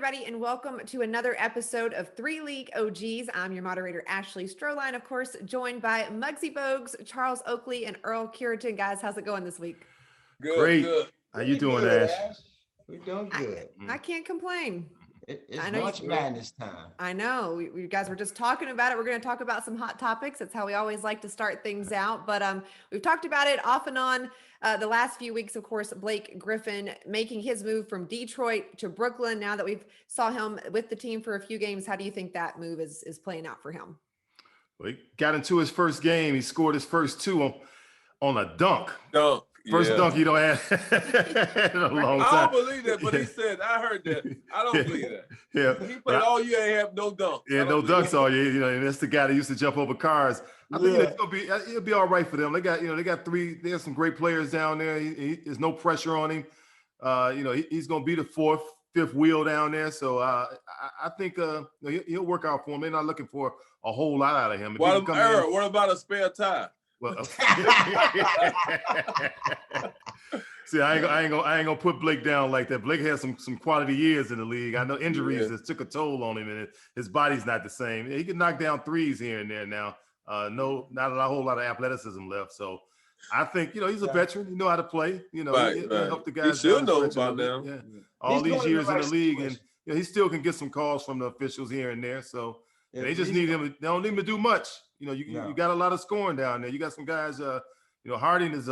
everybody, and welcome to another episode of Three League OGs. I'm your moderator, Ashley Stroehlein, of course, joined by Muggsy Bogues, Charles Oakley, and Earl Cureton. Guys, how's it going this week? Good. How you doing, Ash? We're doing good. I can't complain. It's March Madness time. I know. You guys were just talking about it. We're going to talk about some hot topics. That's how we always like to start things out. But we've talked about it off and on the last few weeks. Of course, Blake Griffin making his move from Detroit to Brooklyn. Now that we've saw him with the team for a few games, how do you think that move is playing out for him? Well, he got into his first game. He scored his first two on a dunk. First dunk he don't have in a long time. I don't believe that, but he said, I heard that. I don't believe that. Yeah. He played all year and have no dunk. Yeah, no dunks all year. You know, and that's the guy that used to jump over cars. I think it'll be all right for them. They got three. There's some great players down there. There's no pressure on him. He's gonna be the fourth, fifth wheel down there. So I think he'll work out for him. They're not looking for a whole lot out of him. What about a spare tire? Well, see, I ain't gonna put Blake down like that. Blake has some quality years in the league. I know injuries that took a toll on him, and his body's not the same. He can knock down threes here and there now. Not a whole lot of athleticism left. So I think he's a veteran. He know how to play. He'll help the guys. He should know by now. Yeah. All these years in the league, and he still can get some calls from the officials here and there. So they just need him. They don't need him to do much. You got a lot of scoring down there. You got some guys. Harding is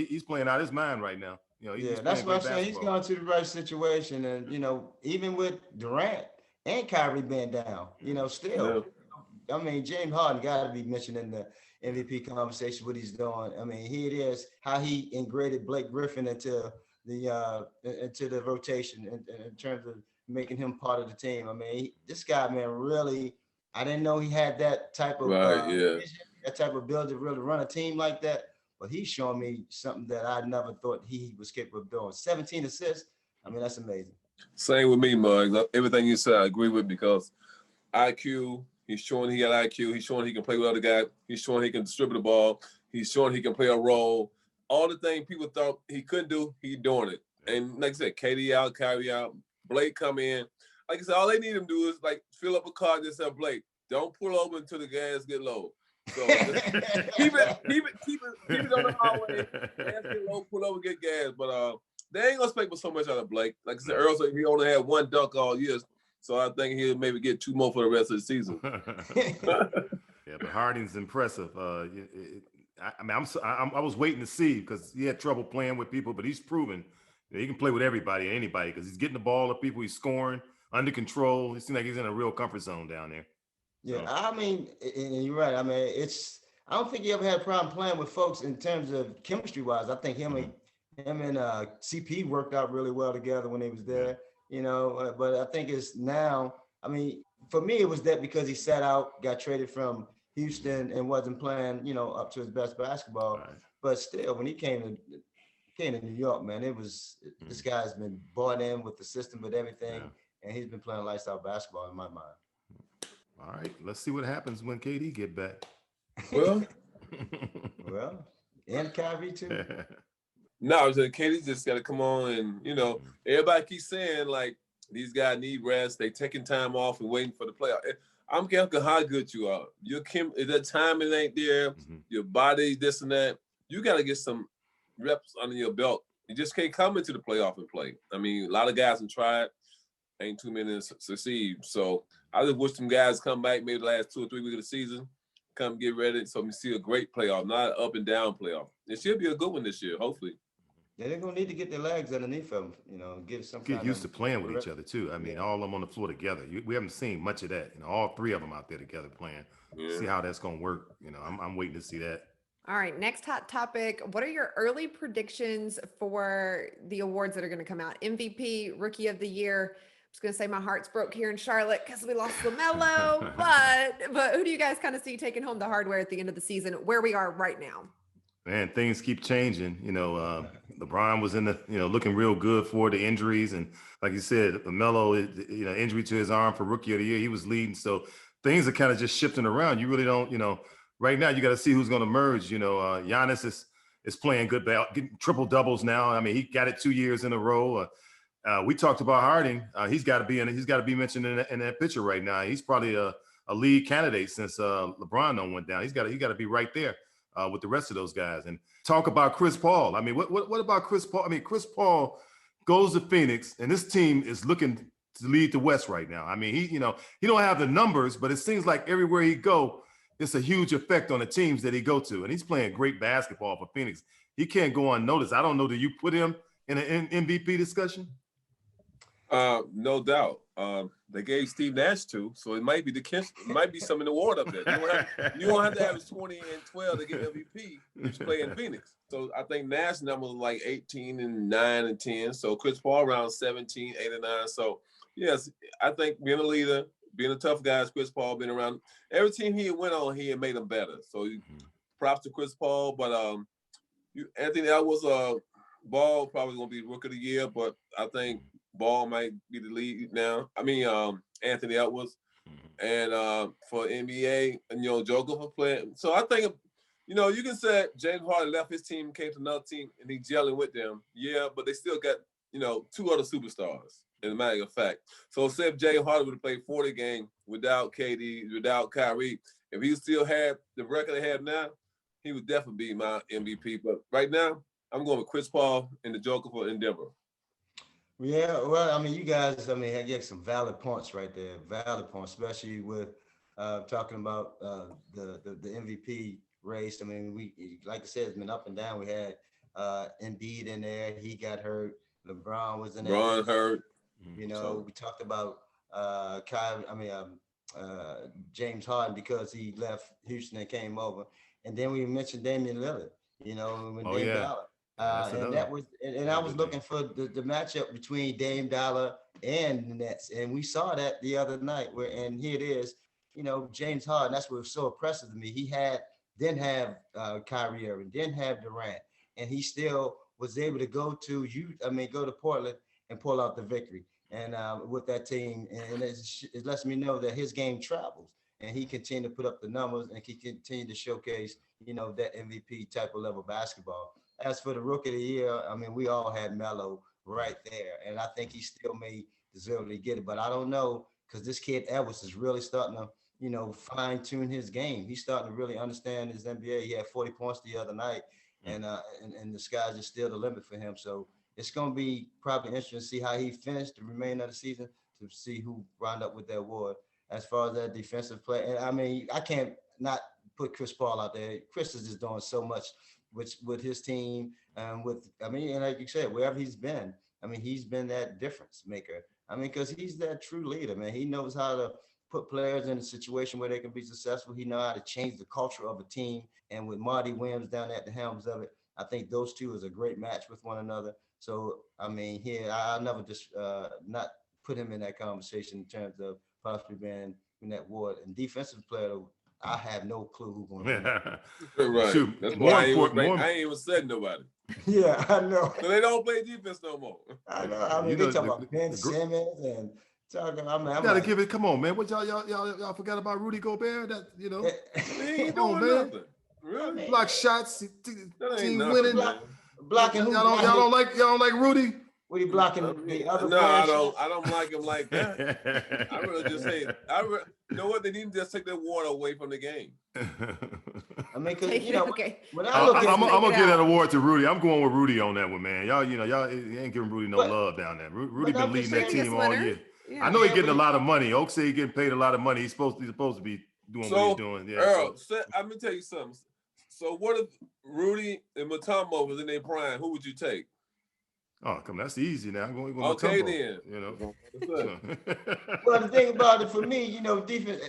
he's playing out his mind right now. That's what I'm saying. He's going to the right situation, and even with Durant and Kyrie being down, still. Yeah. I mean, James Harden got to be mentioned in the MVP conversation. What he's doing. I mean, here it is. How he integrated Blake Griffin into the rotation in terms of making him part of the team. I mean, this guy, man, really. I didn't know he had that type of vision, that type of ability to really run a team like that. But he's showing me something that I never thought he was capable of doing. 17 assists. I mean, that's amazing. Same with me, Muggs. Everything you said, I agree with because IQ, he's showing he got IQ. He's showing he can play with other guys. He's showing he can distribute the ball. He's showing he can play a role. All the things people thought he couldn't do, he's doing it. And like I said, KD out, Kyrie out, Blake come in. Like I said, all they need him to do is fill up a car and say, Blake, don't pull over until the gas get low. So keep it on the highway. Gas get low, pull over, get gas. But they ain't gonna expect so much out of Blake. Like I said, Earl said he only had one dunk all year, so I think he'll maybe get two more for the rest of the season. Yeah, but Harden's impressive. I was waiting to see because he had trouble playing with people, but he's proven he can play with everybody and anybody because he's getting the ball to people, he's scoring under control. It seems like he's in a real comfort zone down there. Yeah, I mean, and you're right. I mean, I don't think he ever had a problem playing with folks in terms of chemistry-wise. I think him and CP worked out really well together when he was there, but I think it's now, I mean, for me, it was that because he sat out, got traded from Houston and wasn't playing, up to his best basketball. Right. But still, when he came to New York, man, this guy's been bought in with the system, with everything, and he's been playing lifestyle basketball in my mind. All right, let's see what happens when KD get back. Well, and Kyrie too. No, KD just got to come on, and everybody keeps saying these guys need rest. They taking time off and waiting for the playoff. I don't care how good you are. That timing ain't there. Your body, this and that. You got to get some reps under your belt. You just can't come into the playoff and play. I mean, a lot of guys have tried. Ain't too many succeed. So I just wish them guys come back maybe the last 2 or 3 weeks of the season, come get ready so we see a great playoff, not an up and down playoff. It should be a good one this year, hopefully. Yeah, they're gonna need to get their legs underneath them, get used to playing with each other too. I mean, all of them on the floor together. We haven't seen much of that. All three of them out there together playing. Yeah. See how that's gonna work. I'm waiting to see that. All right, next hot topic. What are your early predictions for the awards that are going to come out? MVP, Rookie of the Year. I'm just going to say my heart's broke here in Charlotte because we lost LaMelo, but who do you guys kind of see taking home the hardware at the end of the season, where we are right now? Man, things keep changing. LeBron was in the, looking real good for the injuries. And like you said, LaMelo, injury to his arm for Rookie of the Year, he was leading. So things are kind of just shifting around. You really don't, right now you got to see who's going to merge. Giannis is playing good, getting triple doubles now. I mean, he got it 2 years in a row. We talked about Harding. He's got to be mentioned in that picture right now. He's probably a lead candidate since LeBron went down. He's got to be right there with the rest of those guys. And talk about Chris Paul. I mean, what about Chris Paul? I mean, Chris Paul goes to Phoenix, and this team is looking to lead the West right now. I mean, he don't have the numbers, but it seems like everywhere he go, it's a huge effect on the teams that he go to. And he's playing great basketball for Phoenix. He can't go unnoticed. I don't know. Do you put him in an MVP discussion? No doubt. They gave Steve Nash 2, so it might be some in the water up there. You don't have to have 20 and 12 to get MVP. You just play in Phoenix. So I think Nash number was like 18 and 9 and 10. So Chris Paul around 17, 8 and 9. So yes, I think being a leader, being a tough guy, Chris Paul been around every team he went on, he had made them better. So props to Chris Paul. But Anthony Edwards, Ball probably gonna be Rookie of the Year, but I think Ball might be the lead now. I mean, Anthony Edwards, and for NBA, and Joker for playing. So I think, you can say James Harden left his team, came to another team, and he's gelling with them. Yeah, but they still got 2 other superstars. As a matter of fact, so say if James Harden would have played 40 games without KD, without Kyrie, if he still had the record they have now, he would definitely be my MVP. But right now, I'm going with Chris Paul and the Joker for Denver. Yeah, well, I mean, you guys, I get some valid points right there. Valid points, especially with talking about the MVP race. I mean, we, like I said, it's been up and down. We had Embiid in there. He got hurt. LeBron was in there. LeBron hurt. We talked about James Harden because he left Houston and came over. And then we mentioned Damian Lillard, Dame Dollar. And I was looking for the matchup between Dame Dollar and the Nets, and we saw that the other night. And here it is, James Harden. That's what was so impressive to me. He didn't have Kyrie Irving, didn't have Durant, and he still was able to go to Portland and pull out the victory. And with that team, and it lets me know that his game travels, and he continued to put up the numbers and he continued to showcase, that MVP type of level basketball. As for the Rookie of the Year, we all had Melo right there, and I think he still may deservedly get it, but I don't know, because this kid Edwards is really starting to, fine tune his game. He's starting to really understand his NBA. He had 40 points the other night, and the sky's just still the limit for him. So it's going to be probably interesting to see how he finished the remainder of the season, to see who wound up with that award. As far as that defensive play, and I can't not put Chris Paul out there. Chris is just doing so much with his team, and like you said, wherever he's been, he's been that difference maker. Because he's that true leader, man. He knows how to put players in a situation where they can be successful. He knows how to change the culture of a team. And with Marty Williams down at the helms of it, I think those two is a great match with one another. So, here, I'll never just not put him in that conversation in terms of possibly being in that award. And defensive player, I have no clue who's going to win. Right. Shoot, that's why I ain't even said nobody. Yeah, I know. So they don't play defense no more. I know. They talk about Ben Simmons and talking. Gotta give it. Come on, man. What y'all forgot about Rudy Gobert? That he ain't doing nothing. Really? Block shots. Team winning. Blocking. Y'all don't like Rudy? What are you blocking the other? No, I don't like him like that. I really just say, you know what? They need to just take that water away from the game. Because okay. When I look I'm gonna give that award to Rudy. I'm going with Rudy on that one, man. Y'all ain't giving Rudy no love down there. Rudy been leading that team all year. Yeah. I know he's getting a lot of money. Oak said he's getting paid a lot of money. He's supposed to be doing what he's doing. Yeah. Earl, I'm gonna tell you something. So what if Rudy and Mutombo was in their prime? Who would you take? Oh, come on, that's easy now. I'm going okay, Mutombo, then. Well, the thing about it for me, defense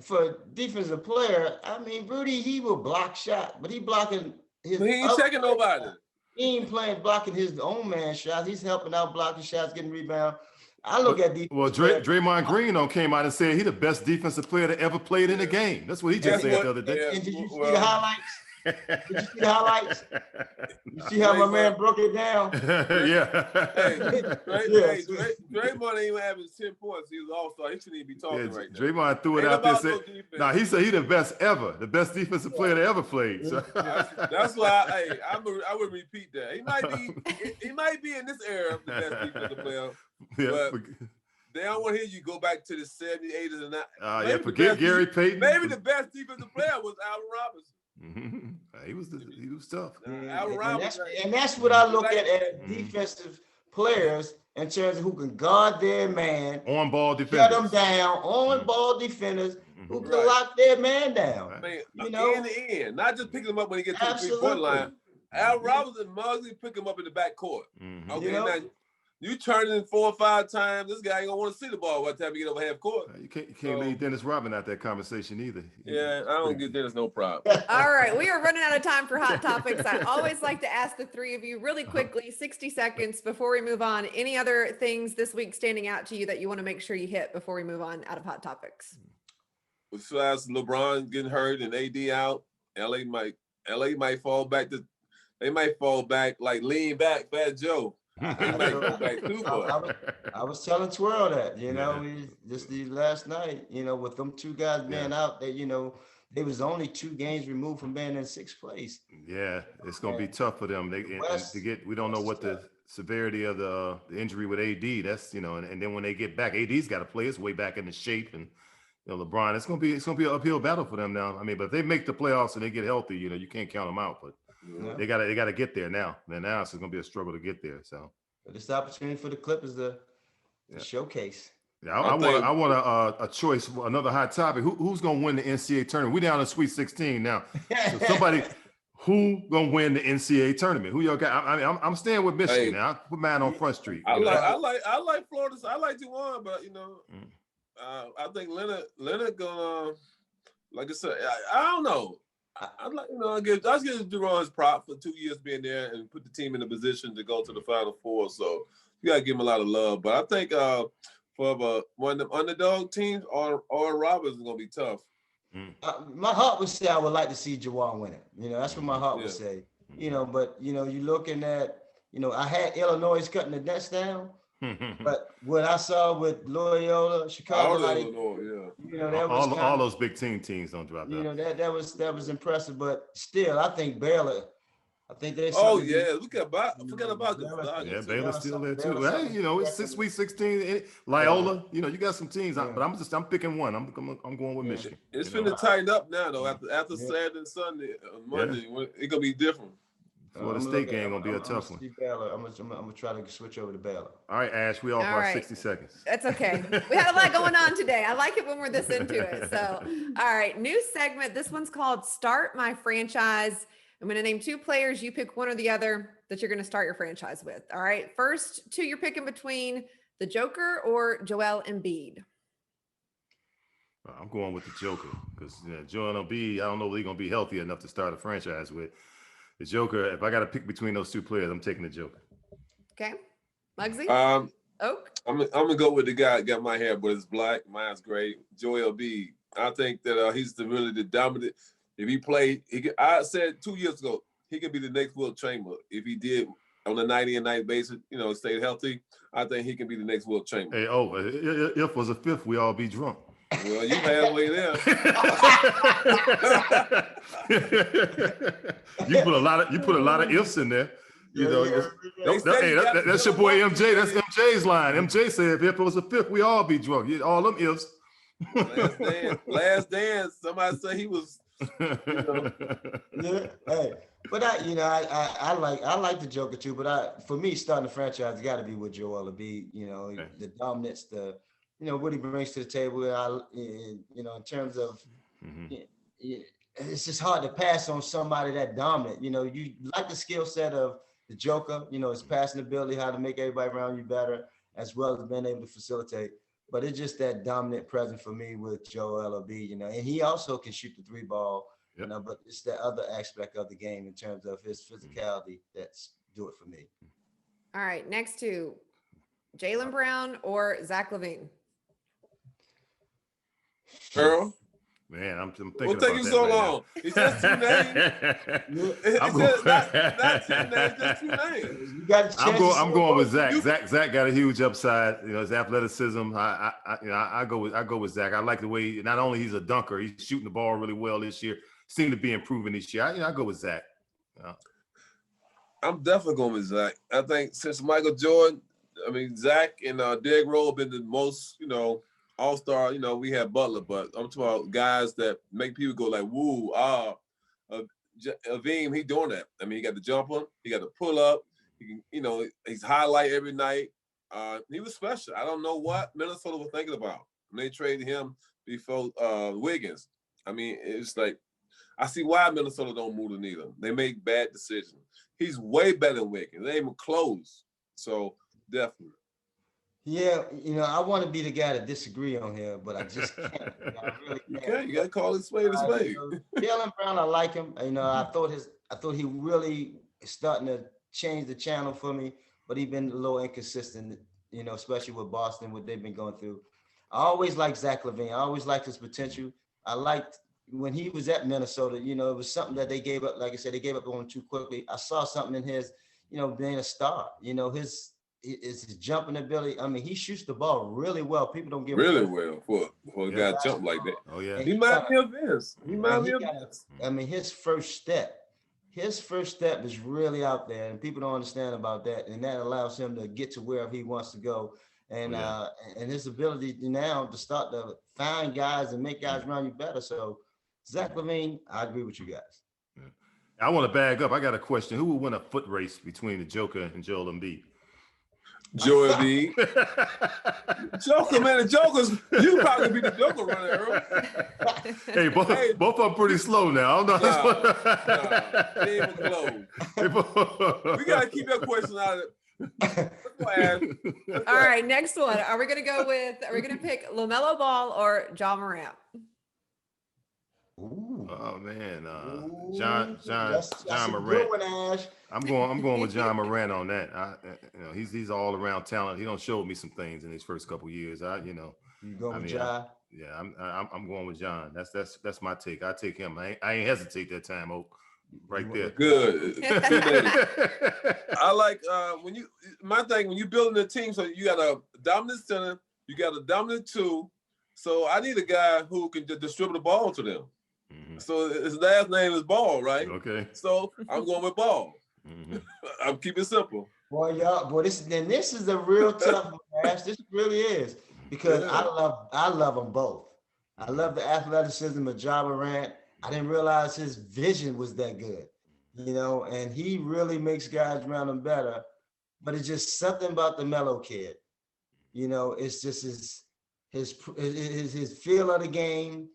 for defensive player, Rudy, he will block shot, but he blocking his. He ain't checking nobody. He ain't blocking his own man shots. He's helping out blocking shots, getting rebound. I look at defense. Well, Draymond Green came out and said he's the best defensive player that ever played in the game. That's what he just said the other day. And did you see the highlights? Did you see the highlights? You see how my man broke it down? Yeah. Draymond ain't even having 10 points. He was all-star. He shouldn't even be talking right now. Draymond threw it out there. Nah, he said he the best ever, the best defensive player that ever played. So. That's why I would repeat that. He might be in this era of the best defensive player. Yeah, but they don't want to hear you go back to the 70s, 80s, and that. Forget Gary Payton. Maybe the best defensive player was Allen Robinson. Mm-hmm. He was tough. Allen Robinson, and that's what I look at defensive players in terms of who can guard their man, on ball defenders, shut them down, on ball defenders who can lock their man down. I mean, in the end, not just picking him up when he gets to the 3-point line. Allen Robinson and Muggsy pick him up in the backcourt. Okay, now you turn it in 4 or 5 times. This guy ain't gonna want to see the ball by the time you get over half court. You can't leave Dennis Rodman out that conversation either. Yeah, I don't get Dennis no problem. All right, we are running out of time for hot topics. I always like to ask the three of you really quickly, 60 seconds before we move on. Any other things this week standing out to you that you want to make sure you hit before we move on out of hot topics? Besides LeBron getting hurt and AD out, LA might fall back they might fall back like lean back, Fat Joe. I was telling Twirl that, last night, with them 2 guys being out, that they was only 2 games removed from being in 6th place. Yeah, it's gonna be tough for them. We don't know what the severity of the injury with AD. That's and then when they get back, AD's got to play his way back into shape, and LeBron. It's gonna be an uphill battle for them now. I mean, but if they make the playoffs and they get healthy, you can't count them out. But they gotta get there now. And now it's gonna be a struggle to get there. So this is the opportunity for the Clippers to showcase. Yeah, I want a choice, another hot topic. Who's gonna win the NCAA tournament? We down to Sweet 16 now. So somebody who gonna win the NCAA tournament? Who y'all got? I'm staying with Michigan now. I put mine on Front Street. I like Florida. I like Juwan, but I think Leonard gonna, like I said, I don't know. I'd like, I give Juwan's prop for 2 years being there and put the team in a position to go to the Final Four. So you gotta give him a lot of love. But I think for one of the underdog teams, or Roberts is gonna be tough. My heart would say I would like to see Juwan win it. That's what my heart would say. But you're looking at, I had Illinois cutting the nets down. But what I saw with Loyola, Chicago, all those Big Ten teams don't drop down. That was impressive. But still, I think Baylor. I think they. Forget about the. Yeah, Baylor's still there too. It's Sweet 16. Loyola, you got some teams, but I'm picking one. I'm going with Michigan. It's finna tighten up now though. After Saturday and Sunday, Monday, it's gonna be different. The state game gonna be a tough one. I'm gonna try to switch over to Baylor. All right, Ash, we off our 60 seconds. That's okay. We had a lot going on today. I like it when we're this into it. So, all right, new segment. This one's called Start My Franchise. I'm going to name 2 players. You pick one or the other that you're going to start your franchise with. All right. First 2 you're picking between the Joker or Joel Embiid. I'm going with the Joker because Joel Embiid, I don't know if he's going to be healthy enough to start a franchise with. The Joker, if I got to pick between those 2 players, I'm taking the Joker. Okay. Muggsy? Oak? I'm going to go with the guy that got my hair, but it's black. Mine's gray. Joel Embiid. I think that he's really the dominant. If he played, I said 2 years ago, he could be the next Wilt Chamberlain. If he did on a 90-night basis, stayed healthy, I think he can be the next Wilt Chamberlain. Hey, if was a 5th, we all be drunk. Well, you halfway there. You put a lot of ifs in there. That's your boy MJ. That's MJ's line. MJ said if it was a 5th, we all be drunk. All them ifs. Last dance. Somebody said he was. Hey, but I like the Joker too. But for me, starting the franchise got to be with Joel Embiid. The dominance, what he brings to the table. In terms of, it's just hard to pass on somebody that dominant. You like the skill set of the Joker. His passing ability, how to make everybody around you better, as well as being able to facilitate. But it's just that dominant presence for me with Joel Embiid, and he also can shoot the 3 ball, but it's that other aspect of the game in terms of his physicality that's do it for me. All right, next to Jaylen Brown or Zach Levine? Earl? Man, I'm thinking What take about you that so right long? It's just 2 names. It's not 10 names, just 2 names. You got a chance to see I'm going with them Zach. Zach got a huge upside. You know, his athleticism. I go with Zach. I like the way not only he's a dunker, he's shooting the ball really well this year. Seemed to be improving this year. I go with Zach. I'm definitely going with Zach. I think since Michael Jordan, I mean, Zach and Derrick Rose have been the most, all-star. We had Butler, but I'm talking about guys that make people go like, woo, Levine, he doing that. I mean, he got the jumper, he got the pull-up. He can, he's highlight every night. He was special. I don't know what Minnesota was thinking about when they traded him before Wiggins. I mean, it's like, I see why Minnesota don't move the needle. They make bad decisions. He's way better than Wiggins. They ain't even close. So, definitely. Yeah, I want to be the guy to disagree on here, but I just can't. I really can't. Okay, you got to call it spade a spade. Jaylen Brown, I like him. I thought he really is starting to change the channel for me, but he's been a little inconsistent, especially with Boston, what they've been going through. I always liked Zach Levine. I always liked his potential. I liked when he was at Minnesota, it was something that they gave up. Like I said, they gave up on too quickly. I saw something in his, being a star, his jumping ability. I mean, he shoots the ball really well. People don't give really well for a guy jump like that. Oh yeah, he might be of this. He might be of this. I mean, his first step is really out there, and people don't understand about that. And that allows him to get to where he wants to go. And and his ability now to start to find guys and make guys around you better. So Zach Levine, I agree with you guys. Yeah. I want to bag up. I got a question. Who would win a foot race between the Joker and Joel Embiid? Joel Embiid. Joker, man, the Joker's, you probably be the Joker running, Earl. Hey, both of them pretty slow now. Nah, they ain't even close. We got to keep that question out of it. All right, next one. Are we going to pick LaMelo Ball or Ja Morant? Ooh. Oh man, John Morant. Good one, Ash. I'm going with John Morant on that. He's all around talent. He don't show me some things in his first couple years. You go with John? Yeah, I'm going with John. That's my take. I take him. I ain't hesitate that time, Oak. Right there. Good. I like when you building a team, so you got a dominant center, you got a dominant two. So I need a guy who can distribute the ball to them. Mm-hmm. So his last name is Ball, right? Okay. So I'm going with Ball. Mm-hmm. I'm keeping it simple. Boy, this is a real tough one, Ash. This really is, because I love them both. I love the athleticism of Ja Morant. I didn't realize his vision was that good, and he really makes guys around him better. But it's just something about the Melo kid. It's just his feel of the game.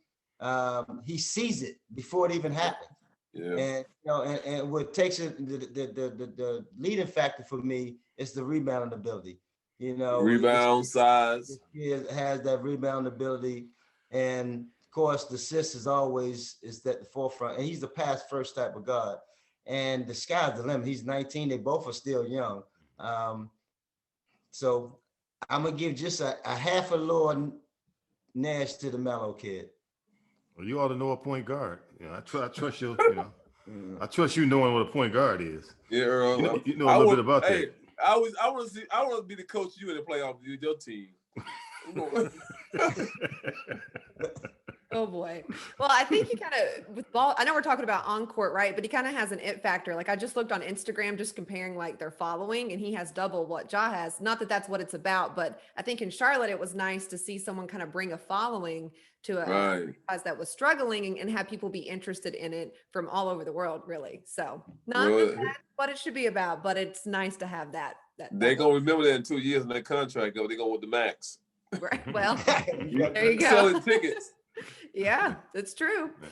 He sees it before it even happens. Yeah. And what takes it, the leading factor for me is the rebound ability. Rebound size. He has that rebound ability, and of course the assist is always at the forefront. And he's the pass first type of guard. And the sky's the limit. He's 19. They both are still young. So I'm gonna give just a half a Lord Nash to the Melo kid. Well, you ought to know a point guard. I trust you. I trust you knowing what a point guard is. Yeah, Earl. You know a little bit about that. I want to be the coach you in the playoff with your team. Oh boy. Well, I think he kind of with Ball. I know we're talking about on court, right? But he kind of has an it factor. Like I just looked on Instagram, just comparing like their following, and he has double what Ja has. Not that that's what it's about, but I think in Charlotte it was nice to see someone kind of bring a following to a guys that was struggling and have people be interested in it from all over the world, really. So not that's what it should be about, but it's nice to have that. They're gonna remember that in 2 years in their contract. They're going with the max. Right. Well, there you go. Selling tickets. Yeah, that's true. Yeah.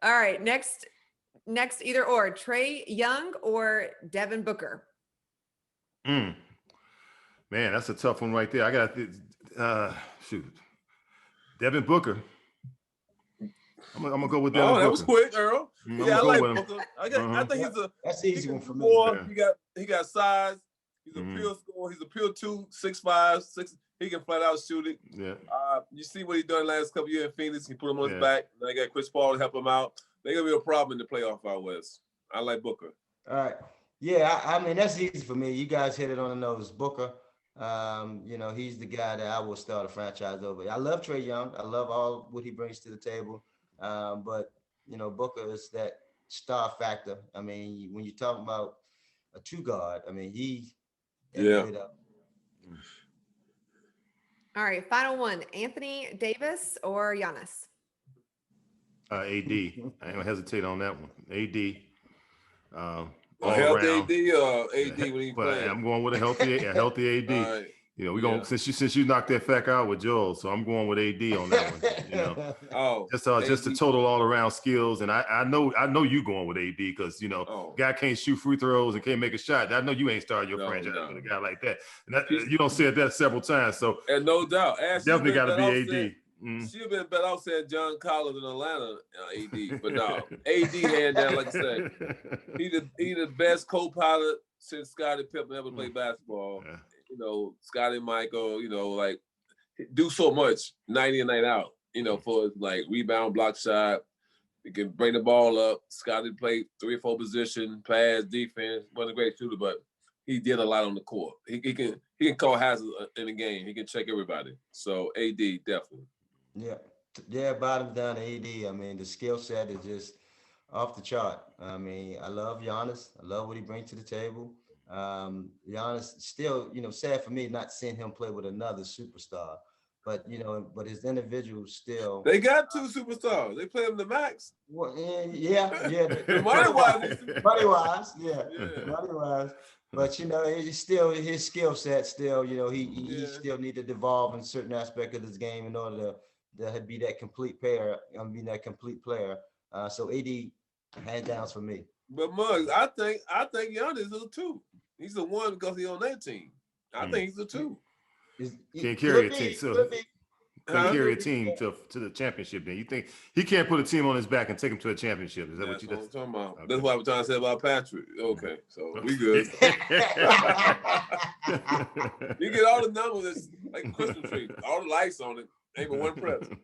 All right, next either or Trae Young or Devin Booker. Man, that's a tough one right there. I got Devin Booker. I'm gonna go with Devin Booker. That was quick, Earl. Yeah, I like Booker. I think that's an easy one for me. He got size. He's a pure scorer. He's a pure 2, 6'5", 6. He can flat out shoot it. Yeah. You see what he done the last couple years in Phoenix. He put him on his back. Then they got Chris Paul to help him out. They're gonna be a problem in the playoff out west. I like Booker. All right. Yeah, I mean that's easy for me. You guys hit it on the nose. Booker. He's the guy that I will start a franchise over. I love Trae Young. I love all what he brings to the table. But Booker is that star factor. I mean, when you talk about a two guard, I mean he it up. All right, final one. Anthony Davis or Giannis? AD. I ain't gonna hesitate on that one. AD. A healthy AD or AD when he playing? I'm going with a healthy AD. Right. We're going since you knocked that fact out with Joel, so I'm going with AD on that one. Just the total all around skills, and I know you going with AD because guy can't shoot free throws and can't make a shot. I know you ain't starting your franchise with a guy like that. And you don't say that several times, so and no doubt, Ashley definitely got to be AD. She'd have been better off saying John Collins in Atlanta, AD, but no, AD hand down, like I said, he the best co-pilot since Scottie Pippen ever played basketball. Yeah. Scottie Michael, like do so much night in, night out, for like rebound, block shot. He can bring the ball up. Scottie played 3 or 4 position, pass, defense, wasn't a great shooter, but he did a lot on the court. He can call hazards in the game. He can check everybody. So AD definitely. Yeah, bottom down to AD. I mean, the skill set is just off the chart. I mean, I love Giannis. I love what he brings to the table. Giannis still, sad for me not seeing him play with another superstar, but but his individual still. They got 2 superstars. They play him the max. Well, yeah. Money-wise, money-wise. But it's still his skill set. Still, he still need to devolve in certain aspect of his game in order to be that complete player. So AD hands downs for me. But Muggs, I think Giannis is a 2. He's the 1 because he's on that team. I think he's a 2. Can't carry a team, so can't carry a team to the championship. Then you think he can't put a team on his back and take him to a championship? Is that what I'm talking about? Okay. That's what I'm trying to say about Patrick. Okay, so we good. You get all the numbers, it's like a Christmas tree, all the lights on it. Ain't but one present.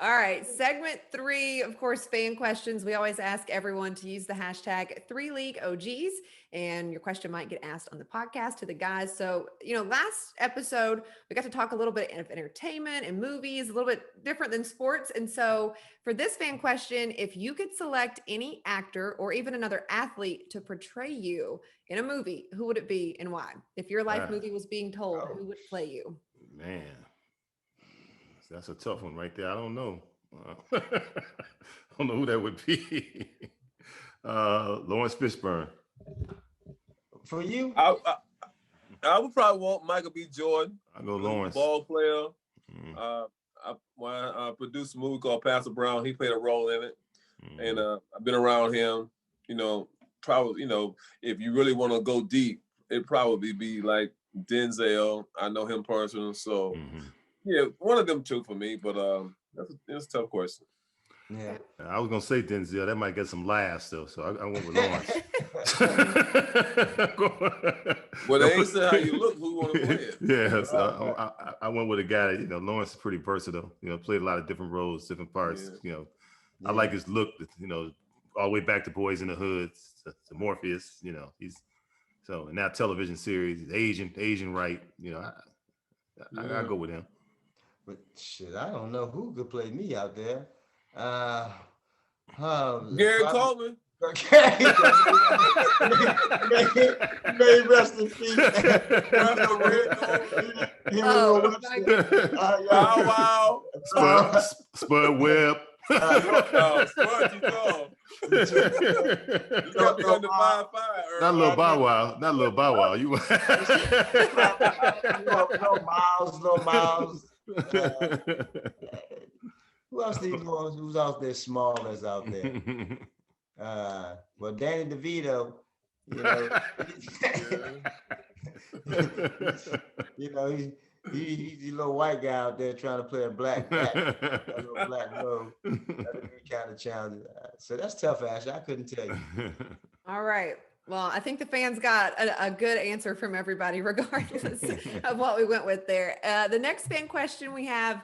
All right, segment 3, of course, fan questions. We always ask everyone to use the hashtag 3LeagueOGs, and your question might get asked on the podcast to the guys. So, last episode, we got to talk a little bit of entertainment and movies, a little bit different than sports. And so for this fan question, if you could select any actor or even another athlete to portray you in a movie, who would it be and why? If your life movie was being told, who would play you? Man. That's a tough one right there. I don't know. I don't know who that would be. Lawrence Fishburne. For you? I would probably want Michael B. Jordan. I'll go Lawrence. Ball player. I produced a movie called Pastor Brown. He played a role in it. And I've been around him. Probably, if you really want to go deep, it'd probably be like Denzel. I know him personally, so yeah, one of them 2 for me. But that's a tough question. Yeah, I was gonna say Denzel. That might get some laughs though, so I went with Lawrence. Well, they ain't said how you look. Who want to play it? Yeah, so I went with a guy that Lawrence is pretty versatile. Played a lot of different roles, different parts. I like his look. All the way back to Boys in the Hood, to Morpheus. He's so in that television series, Asian right. I go with him. But shit, I don't know who could play me out there. Gary Coleman. May rest in peace. Wow. Spud Webb. Spud, you know. Not little Bow Wow. Not little Bow Wow. You little Miles. Who else who's out there small that's out there? Well, Danny DeVito, he's a little white guy out there trying to play a black cat, a little black robe. That'd be kind of challenging. So that's tough, Ashley. I couldn't tell you. All right. Well, I think the fans got a good answer from everybody, regardless of what we went with there. The next fan question we have,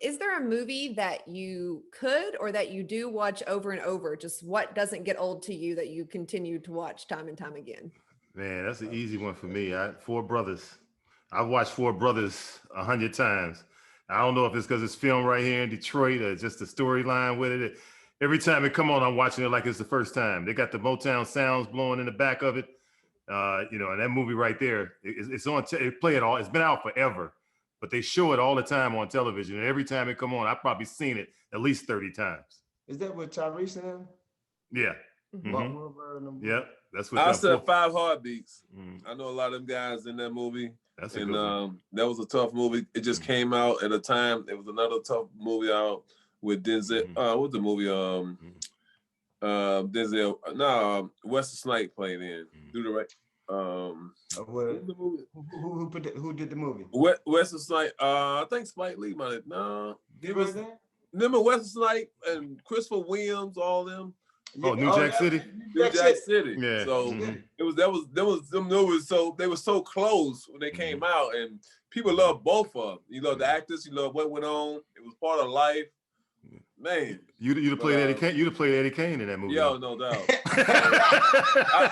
is there a movie that you could or that you do watch over and over? Just what doesn't get old to you that you continue to watch time and time again? Man, that's an easy one for me. Four Brothers. I've watched Four Brothers 100 times. I don't know if it's because it's filmed right here in Detroit or just the storyline with it. Every time it come on, I'm watching it like it's the first time. They got the Motown sounds blowing in the back of it. And that movie right there, it's on. It play it all. It's been out forever, but they show it all the time on television. And every time it come on, I've probably seen it at least 30 times. Is that with Tyrese and him? Yeah. Mm-hmm. Yep. That's what I said 5 Heartbeats. I know a lot of them guys in that movie. That's a good one. That was a tough movie. It just came out at a time. There was another tough movie out with Denzel. What's the movie? Denzel. No, Wesley Snipes played in. Do the right. Who did the movie? Wesley Snipes. I think Spike Lee might have. No, it was that. Remember Wesley Snipes and Christopher Williams, all them. Oh, New Jack City. New Jack City. Yeah. So them movies. So they were so close when they came out, and people love both of them. You love the actors. You love what went on. It was part of life. Man, you'd have played Eddie Kane. You'd have played Eddie Kane in that movie. Yo, no doubt.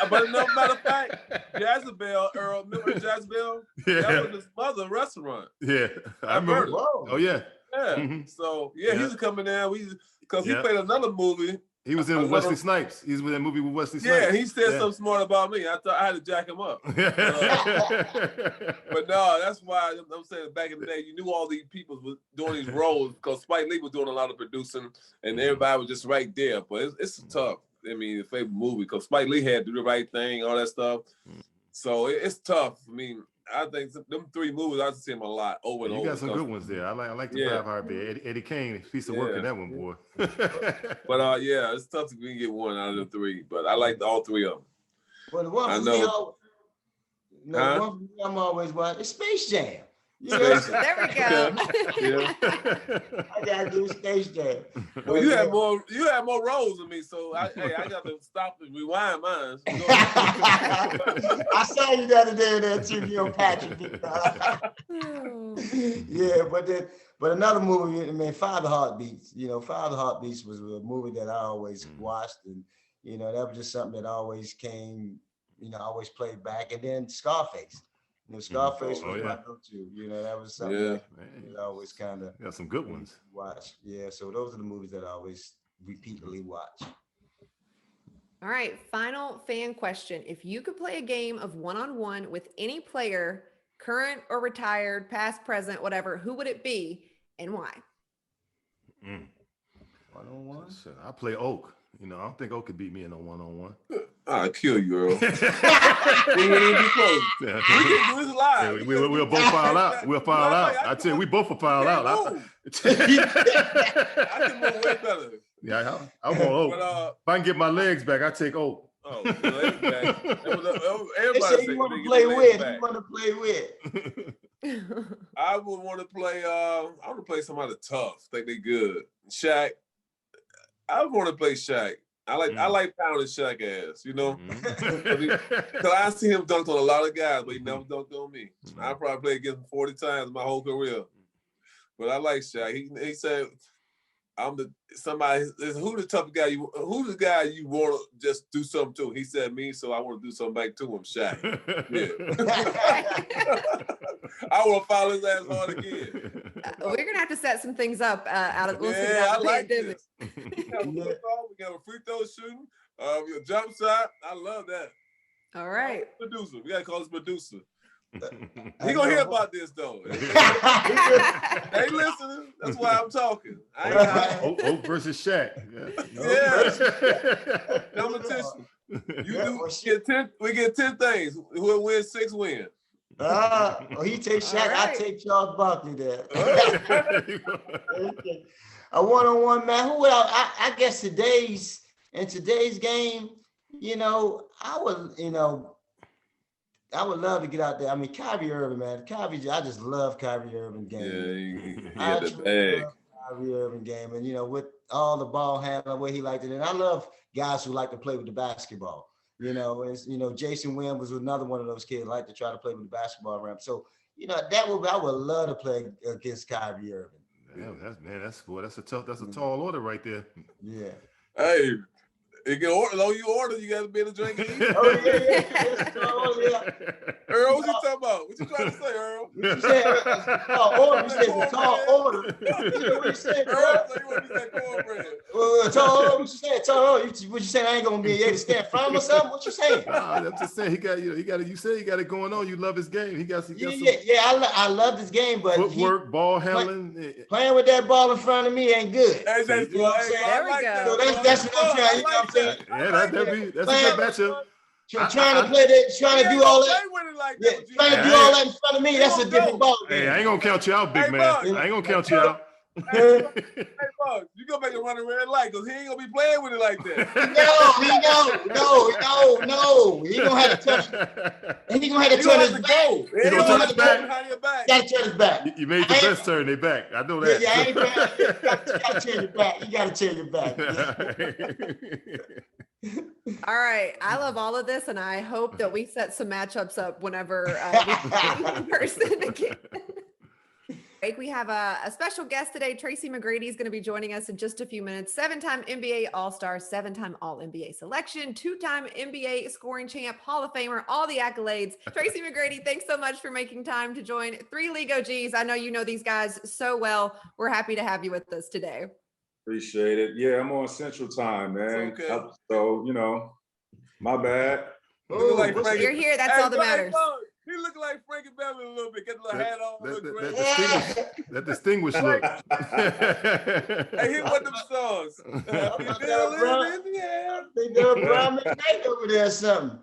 But no matter of fact, Jezebel, Earl, remember Jezebel? Yeah. That was his mother's restaurant. Yeah, I remember. Oh yeah. Yeah. So he's coming down. Because he played another movie. He was in with Wesley Snipes. He was in that movie with Wesley Snipes. Yeah, he said something smart about me. I thought I had to jack him up. But no, that's why I'm saying back in the day, you knew all these people were doing these roles because Spike Lee was doing a lot of producing and everybody was just right there. But it's tough. I mean, the favorite movie because Spike Lee had to do the right thing, all that stuff. So it's tough. I mean, I think them 3 movies, I see them a lot over and over. You got some good ones there. I like the 5 Heartbeat. Eddie Kane, piece of work in that one, boy. But it's tough to get one out of the 3. But I like all 3 of them. Well, the one one I'm always watching is Space Jam. There we go. I gotta do Space Jam. Well, you had more roles than me, so I got to stop and rewind mine. I saw you the other day in that TV on Patrick. But another movie, I mean, 5 Heartbeats. 5 Heartbeats was a movie that I always watched, and that was just something that always came. I always played back, and then Scarface. Scarface was my go-to. That was something that I always kind of got some good ones. Watch. Yeah, so those are the movies that I always repeatedly watch. All right, final fan question. If you could play a game of one-on-one with any player, current or retired, past, present, whatever, who would it be and why? One-on-one? I play Oak. I don't think Oak could beat me in a one-on-one. I'll kill you, Earl. We ain't be close. We can do this live. Yeah, we'll both file out. We'll file out. I tell you, we both will file out. I can move way better. Yeah, I want Oak. But, if I can get my legs back, I take Oak. Oh, legs back. Everybody say you want to play with. You want to play with. I would want to play. I want to play somebody tough. Think they good. Shaq. I want to play Shaq. I like pounding Shaq ass, because I see him dunk on a lot of guys, but he never dunked on me. I probably played against him 40 times my whole career. But I like Shaq. He said, "I'm who's the tough guy? Who's the guy you want to just do something to?" He said me, so I want to do something back to him, Shaq. Yeah. I want to follow his ass hard again. We're gonna have to set some things up out of. I like this. We got a free throw shooting, a jump shot. I love that. All right, producer. We gotta call this producer. He gonna hear about this though. They listening. That's why I'm talking. Oak versus Shaq. Yeah. Competition. We get 10 things. Whoever wins 6 wins. He takes Shaq. Right. I take Charles Barkley there. A one-on-one, man. Who would I guess in today's game, I would love to get out there. I mean, Kyrie Irving, man. I just love Kyrie Irving game. Yeah, he had the bag. Kyrie Irving game, and with all the ball handling, the way he liked it. And I love guys who like to play with the basketball. Jason Wynn was another one of those kids like to try to play with the basketball around. So, I would love to play against Kyrie Irving. Yeah, that's a tall order right there. Yeah. Hey, you can order, you got to be able to drink and eat. Yeah. Earl, what you talking about? What you trying to say, Earl? What you said? Tall order. You said it's a tall order. What you said, Earl, so you want to say cornbread? Tall order. What you saying? Tall order. What you saying? I ain't gonna be able to stand firm or something? What you saying? I'm just saying you said he got it going on. You love his game. He got some I love his game, but footwork, ball handling. Playing with that ball in front of me ain't good. There we go. So that's what I'm trying. You know what I'm saying? Yeah, that's a good matchup. Trying to do all that. Trying to do all that in front of me. That's a different ball. Hey, I ain't gonna count you out, big man. I ain't gonna count you out. Hey, Bugs, you gonna make him run a red light because he ain't gonna be playing with it like that. No. He gonna have to touch it. He gonna have to turn his back. He gonna turn his back. Gotta turn his back. You made the best turn their back. I know that. Yeah, I ain't bad. You gotta turn your back. You gotta turn your back. All right. I love all of this, and I hope that we set some matchups up whenever we in person again. We have a special guest today. Tracy McGrady is going to be joining us in just a few minutes. 7-time NBA All-Star, 7-time All-NBA selection, 2-time NBA scoring champ, Hall of Famer, all the accolades. Tracy McGrady, thanks so much for making time to join 3 League OGs. I know you know these guys so well. We're happy to have you with us today. Appreciate it. Yeah, I'm on Central Time, man. Okay. So, my bad. You're here. That's all that matters. He look like Frankie Beverly a little bit. Get the hat on. That distinguished look. Hey, hit one of them songs. They done Brian McKnight over there or something.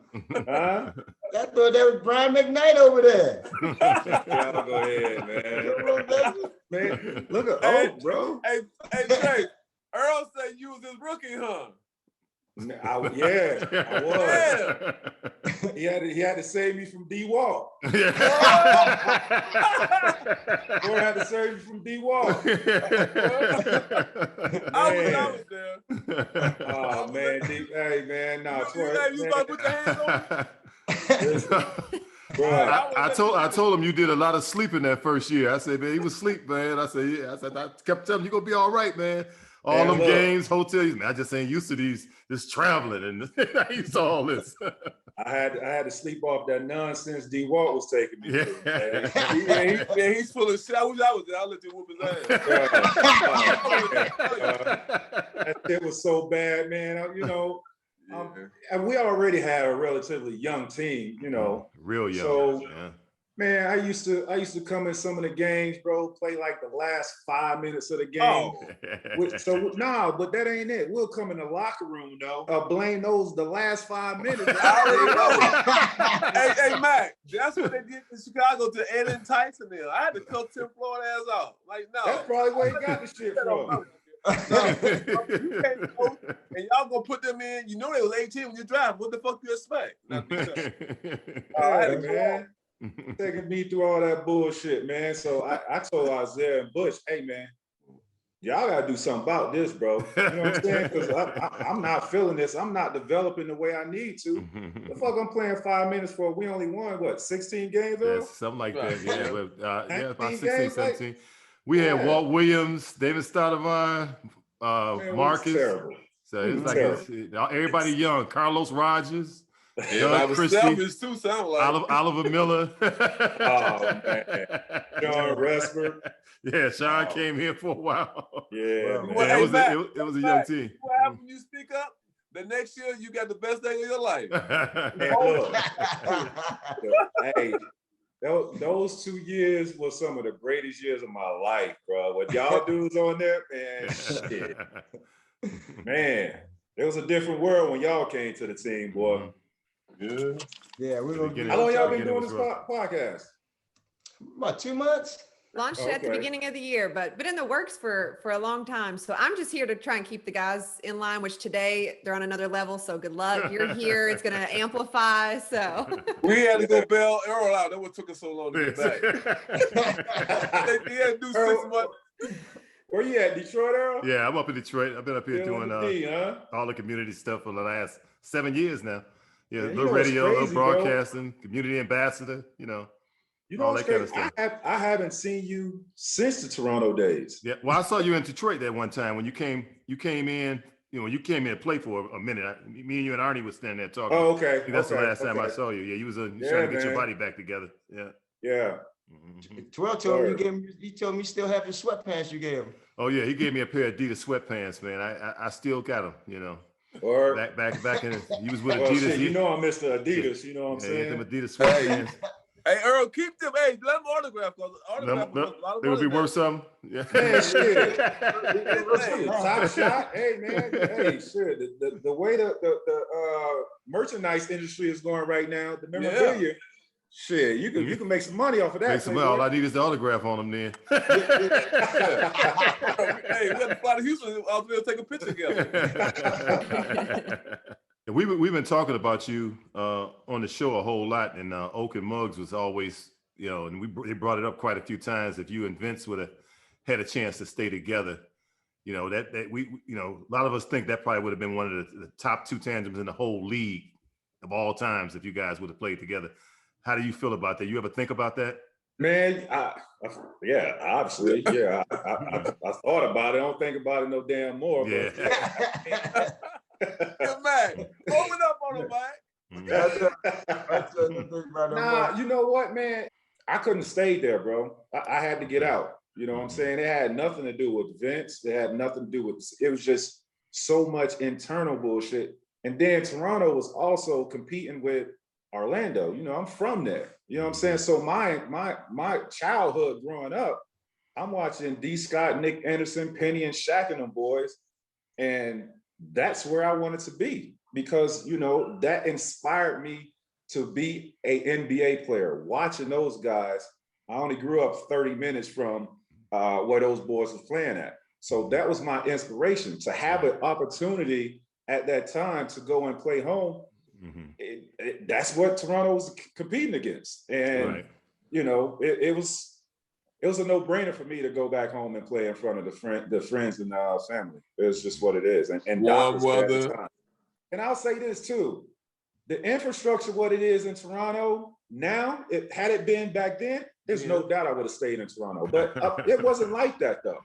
Huh? I thought that was Brian McKnight over there. Y'all go ahead, man. Look at bro. Hey, Trey. Earl said you was his rookie, huh? I was. Yeah. He had to save me from D-Walk. Or had to save me from D-Walk. I was there. Oh man, hey man, nah. You about to put your hands on me? Bro, I told him you did a lot of sleeping that first year. I said, man, he was asleep, man. I said, yeah. I kept telling him, you're gonna be all right, man. All them games, hotels, man. I just ain't used to this traveling and I used to all this. I had to sleep off that nonsense D-Walk was taking me through, man. He's full of shit. I was there. I'll let you whoop his ass. That shit was so bad, man. And we already had a relatively young team, Real young. So, man, I used to come in some of the games, bro, play like the last 5 minutes of the game. But that ain't it. We'll come in the locker room, though. Blame the last 5 minutes. Hey, Mac, that's what they did in Chicago to Ed and Tyson there. I had to cut Tim Florida ass off. Like, no. That's probably where he got the shit from. You can't go, and y'all gonna put them in. You know they was 18 when you drive. What the fuck do you expect? Man. Taking me through all that bullshit, man. So I told Isaiah and Bush, hey, man, y'all got to do something about this, bro. You know what I'm saying? Because I'm not feeling this. I'm not developing the way I need to. The fuck I'm playing 5 minutes for? We only won, 16 games? Yeah, something like that. Yeah, about 16, 17. We had Walt Williams, David Stoudemire, Marcus. So it was like everybody young. Carlos Rogers. Yeah, Christie, too, sound like Oliver Miller. Oh man, Sean Resper. Yeah, Sean came here for a while. Yeah, well, it was a young team. What happened when you speak up? The next year you got the best day of your life. Hey, those 2 years were some of the greatest years of my life, bro. What y'all dudes on there, man, shit. Man, it was a different world when y'all came to the team, boy. Yeah, we're gonna get. How long y'all been doing this podcast? About 2 months. Launched it at the beginning of the year, but in the works for a long time. So I'm just here to try and keep the guys in line, which today they're on another level. So good luck. You're here. It's going to amplify. So we had to go bail Earl out. That's what took us so long to get back. They had to do 6 months. Where you at, Detroit, Earl? Yeah, I'm up in Detroit. I've been up here doing all the community stuff for the last 7 years now. Yeah, Man, the radio, crazy, broadcasting, community ambassador, you know all what's that kind crazy? of stuff. I haven't seen you since the Toronto days. Yeah, well, I saw you in Detroit that one time when you came in. You came in to play for a minute. Me and you and Arnie was standing there talking. Oh, okay. That's the last time I saw you. Yeah, you was trying to get your body back together. Yeah. Yeah. Twirl told me he told me you still have your sweatpants you gave him. Oh yeah, he gave me a pair of Adidas sweatpants, man. I still got them, Or back in he was with Adidas. Shit, I'm Mr. Adidas, you know what I'm saying? Them Adidas sweatpants. Hey, Earl, keep them. Hey, let them autograph. They would be worth something. Yeah. Man, shit. Top shot. Hey, man. Hey, shit. The way the merchandise industry is going right now, the memorabilia. Yeah. Shit, you can make some money off of that. Make some money. All I need is the autograph on them then. Hey, we got to fly to Houston. I'll be able to take a picture together. We've been talking about you on the show a whole lot, and Oak and Muggs was always, and they brought it up quite a few times. If you and Vince would have had a chance to stay together, that we a lot of us think that probably would have been one of the top two tandems in the whole league of all times if you guys would have played together. How do you feel about that? You ever think about that? man? Yeah, obviously, yeah. I thought about it. I don't think about it no damn more. Yeah. Good man. Open up on him, man. Nah, you know what, man? I couldn't stay there, bro. I had to get out. You know what I'm saying? It had nothing to do with Vince. It had nothing to do with, it was just so much internal bullshit. And then Toronto was also competing with Orlando. You know, I'm from there. You know what I'm saying? So my childhood growing up, I'm watching D. Scott, Nick Anderson, Penny, and Shaq and them boys. And that's where I wanted to be because, you know, that inspired me to be an NBA player. Watching those guys, I only grew up 30 minutes from where those boys was playing at. So that was my inspiration, to have an opportunity at that time to go and play home. Mm-hmm. That's what Toronto was competing against. And, you know, it was a no-brainer for me to go back home and play in front of the friends and family. It's just what it is. And Doc was there at the time. And I'll say this too, the infrastructure, what it is in Toronto now, had it been back then, there's no doubt I would have stayed in Toronto. But it wasn't like that though.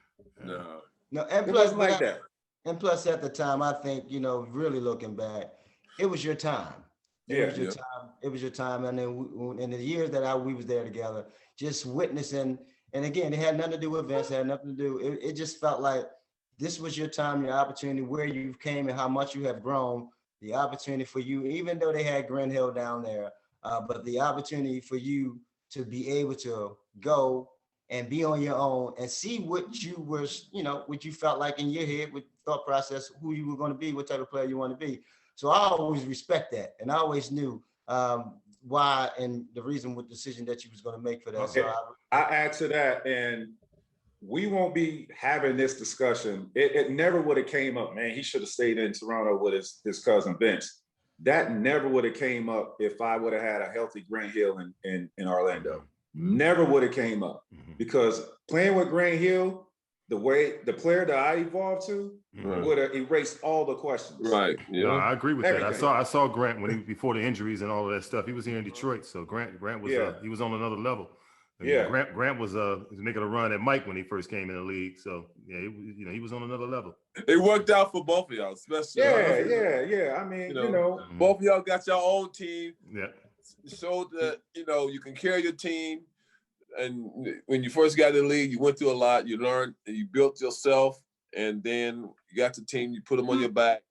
No, and it plus, wasn't like that. And plus at the time, I think, you know, really looking back, it was your time. It was your time. It was your time. And then in the years that we was there together, just witnessing, and again, it had nothing to do with Vince, it had nothing to do, it just felt like this was your time, your opportunity, where you came and how much you have grown, the opportunity for you, even though they had Green Hill down there, but the opportunity for you to be able to go and be on your own and see what you were, you know, what you felt like in your head, with thought process, who you were going to be, what type of player you want to be. So I always respect that. And I always knew why and the reason, what decision that you was going to make for that. Okay. So I add to that, and we won't be having this discussion. It never would have came up, man. He should have stayed in Toronto with his cousin Vince. That never would have came up if I would have had a healthy Green Hill in Orlando. Never would have came up, because playing with Green Hill, the player that I evolved to would have erased all the questions. Right. Yeah. No, I agree with that. I saw Grant when before the injuries and all of that stuff. He was here in Detroit, so Grant was he was on another level. Grant was making a run at Mike when he first came in the league. So he was on another level. It worked out for both of y'all, especially. Yeah. I mean, you know, both of y'all got your own team. Yeah. Showed that you can carry your team. And when you first got in the league, you went through a lot. You learned, and you built yourself, and then you got the team. You put them on your back.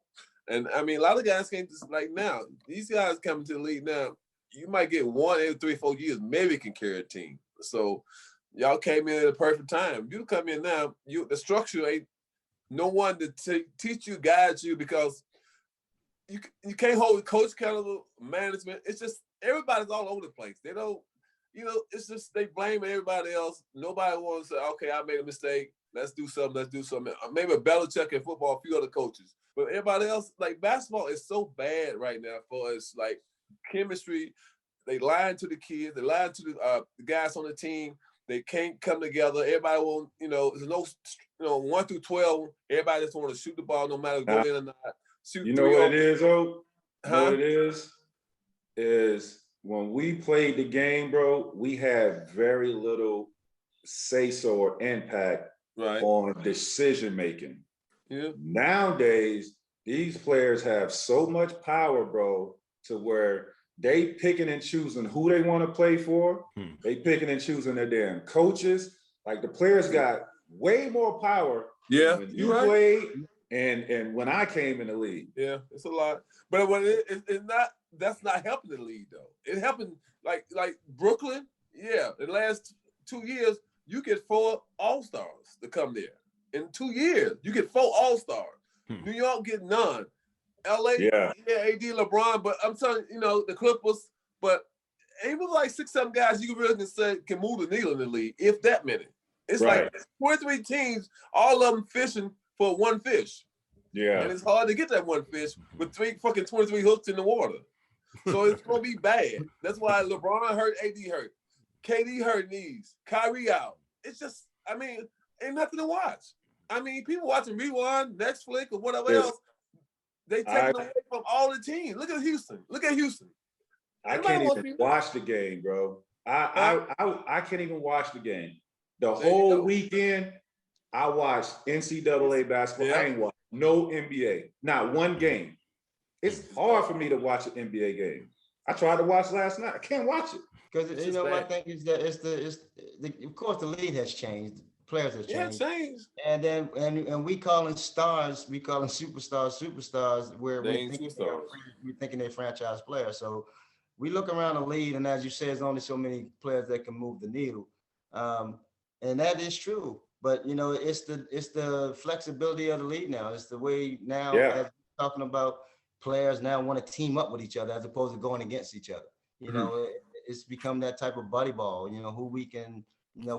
And I mean, a lot of guys can't just, like, now. These guys coming to the league now, you might get 1 every 3 or 4 years, maybe can carry a team. So y'all came in at the perfect time. You come in now, the structure ain't no one to teach you, guide you, because you can't hold coach accountable, management. It's just everybody's all over the place. They don't, it's just they blame everybody else. Nobody wants to say, okay, I made a mistake. Let's do something. Maybe a Belichick in football, a few other coaches. But everybody else, like, basketball is so bad right now for us, like chemistry. They lying to the kids. They lying to the guys on the team. They can't come together. Everybody want, there's no, 1 through 12. Everybody just want to shoot the ball no matter go in or not. Shoot. You know what it is, though? You know what it is? is when we played the game, bro, we had very little say-so or impact on decision making. Yeah. Nowadays, these players have so much power, bro, to where they picking and choosing who they want to play for. They picking and choosing their damn coaches. Like the players got way more power when you played and when I came in the league. Yeah, it's a lot. But when it's not, that's not helping the league though. It happened like Brooklyn. Yeah, the last 2 years, you get 4 All-Stars to come there. In 2 years, you get 4 All-Stars. New York get none. LA, AD, LeBron, but I'm telling you, the Clippers, but it was like 6, 7 guys you really can move the needle in the league, if that many. It's like 23 teams, all of them fishing for one fish. Yeah. And it's hard to get that one fish with 23 hooks in the water. So it's going to be bad. That's why LeBron hurt, AD hurt. KD hurt knees. Kyrie out. It's just, ain't nothing to watch. People watching Rewind, Netflix, or whatever else. They taking away from all the teams. Look at Houston. I can't even watch the game, bro. I can't even watch the game. The whole weekend, I watched NCAA basketball. I ain't watched no NBA, not one game. It's hard for me to watch an NBA game. I tried to watch last night. I can't watch it. Because my thing is that of course the league has changed. Players have changed. Yeah, changed. And then and we calling stars, we calling superstars where we're thinking they're franchise players. So we look around the league, and as you say, there's only so many players that can move the needle. And that is true. But it's the flexibility of the league now. It's the way now as we're talking about players now want to team up with each other as opposed to going against each other. It's become that type of buddy ball, who we can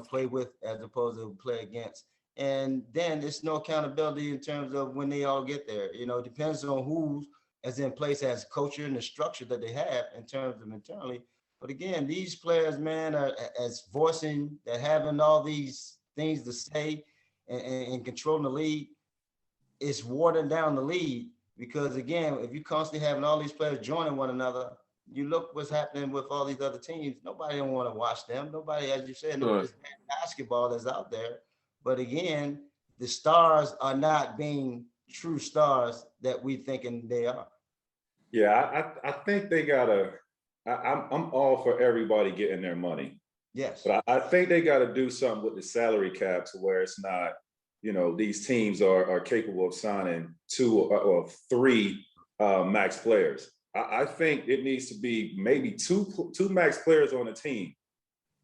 play with as opposed to play against. And then there's no accountability in terms of when they all get there. It depends on who's as in place as culture and the structure that they have in terms of internally. But again, these players, man, are as voicing, they're having all these things to say and controlling the league. It's watering down the league because, again, if you constantly having all these players joining one another, you look what's happening with all these other teams. Nobody don't want to watch them. Nobody, as you said, there's basketball that's out there. But again, the stars are not being true stars that we thinking they are. Yeah, I think they gotta. I'm all for everybody getting their money. Yes, but I think they got to do something with the salary cap to where it's not, these teams are capable of signing 2 or 3 max players. I think it needs to be maybe two max players on a team.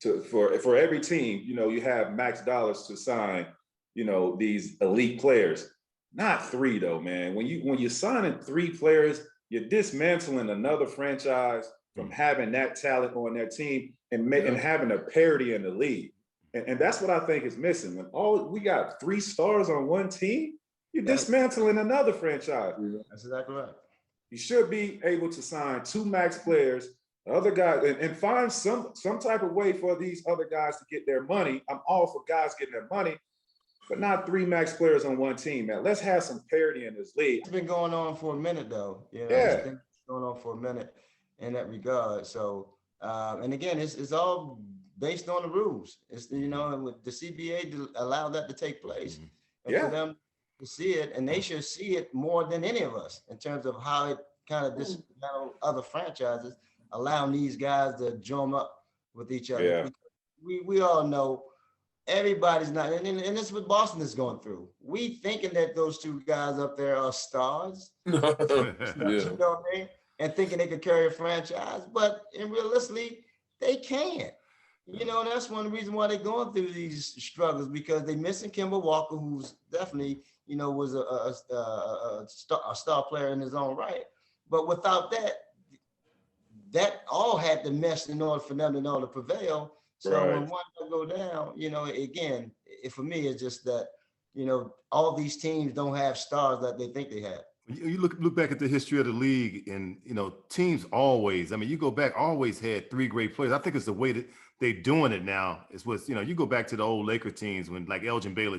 For every team, you have max dollars to sign, these elite players. Not 3 though, man. When you're signing 3 players, you're dismantling another franchise from having that talent on their team and having a parity in the league. And that's what I think is missing. When we got 3 stars on one team, you're dismantling another franchise. That's exactly right. You should be able to sign 2 max players, the other guys, and find some type of way for these other guys to get their money. I'm all for guys getting their money, but not 3 max players on one team, man. Let's have some parity in this league. It's been going on for a minute, though. It's been going on for a minute in that regard. So, and again, it's all based on the rules. It's, and with the CBA to allow that to take place. And for them to see it, and they should see it more than any of us in terms of how it kind of dismantle other franchises, allowing these guys to drum up with each other. Yeah. We all know everybody's not, and this is what Boston is going through. We thinking that those 2 guys up there are stars, you know what I mean? And thinking they could carry a franchise, but realistically, they can't. That's one of the reasons why they're going through these struggles, because they're missing Kemba Walker, who's definitely, was a star player in his own right. But without that all had to mesh in order for them to prevail. So when one go down, again, for me, it's just that, all these teams don't have stars that they think they have. You look back at the history of the league, and teams always, you go back, always had 3 great players. I think it's the way that they doing it now. It's what's, you go back to the old Laker teams when like Elgin Baylor,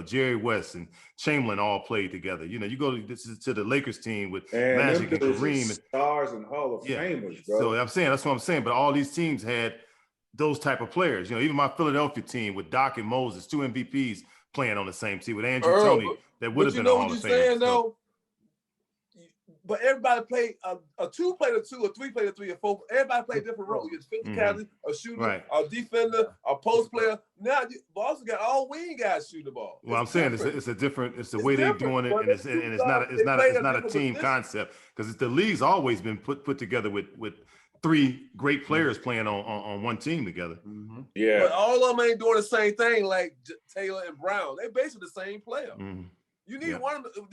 Jerry West and Chamberlain all played together. You go to the Lakers team with Magic and Kareem and stars and Hall of Famers, bro. So that's what I'm saying. But all these teams had those type of players. Even my Philadelphia team with Doc and Moses, 2 MVPs playing on the same team with Andrew Toney, that would have been a Hall of Fame. But everybody played a 2 played a 2, a 3 played a 3, a 4. Everybody played different roles. It's physicality, a shooter, a defender, a post player. Now Boston got all wing guys shooting the ball. Well, I'm saying it's the way they're doing it, and it's not a team concept, because the league's always been put together with 3 great players playing on one team together. Mm-hmm. Yeah, but all of them ain't doing the same thing like Taylor and Brown. They basically the same player. Mm-hmm. You need one of them.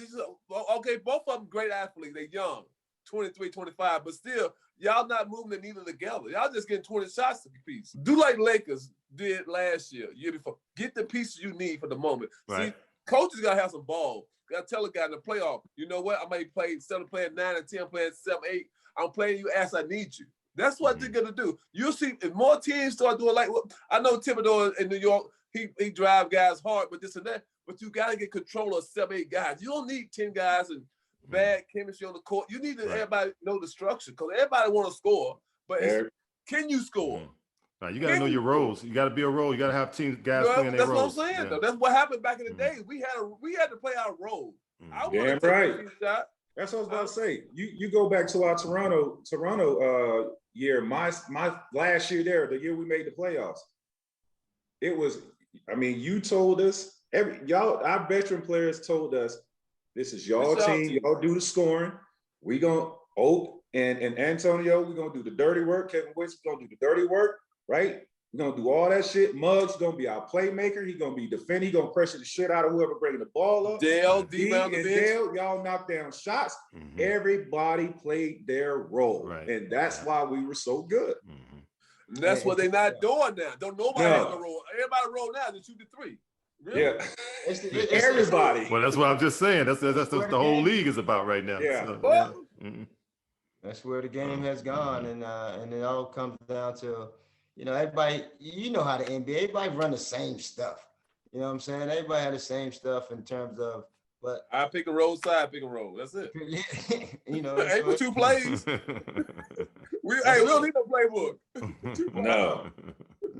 Okay, both of them great athletes. They young, 23, 25, but still, y'all not moving the needle together. Y'all just getting 20 shots a piece. Do like Lakers did last year before. Get the pieces you need for the moment. Right. See, coaches got to have some ball. Got to tell a guy in the playoff, you know what? I may play, instead of playing 9 and 10, playing 7, 8, I'm playing you as I need you. That's what they're going to do. You'll see if more teams start doing like, I know Thibodeau in New York, he drive guys hard, but this and that. But you got to get control of 7, 8 guys. You don't need 10 guys and bad chemistry on the court. You need to everybody know the structure, because everybody want to score, but can you score? Right, you got to know your roles. You got to be a role. You got to have teams, guys playing their roles. That's what I'm saying. Though. That's what happened back in the day. We had to play our role. Damn right. That's what I was about to say. You go back to our Toronto year. My last year there, the year we made the playoffs. It was. I mean, you told us. Our veteran players told us, this is y'all team. Y'all do the scoring. We gonna Oak and Antonio. We gonna do the dirty work. Kevin Wicks gonna do the dirty work, right? We gonna do all that shit. Muggs gonna be our playmaker. He gonna be defending. He gonna pressure the shit out of whoever bringing the ball up. Dale, y'all knock down shots. Mm-hmm. Everybody played their role, and that's why we were so good. Mm-hmm. And that's what they're not doing now. Don't nobody have a role. Everybody roll now to shoot the 3. Really? Yeah, it's everybody. Well, that's what I'm just saying. That's what the whole league is about right now. Yeah. So, That's where the game has gone, and it all comes down to, everybody. You know how the NBA, everybody run the same stuff. You know what I'm saying? Everybody had the same stuff in terms of. But I pick a roll, side pick a roll. That's it. Ain't but 2 plays. we don't need no playbook.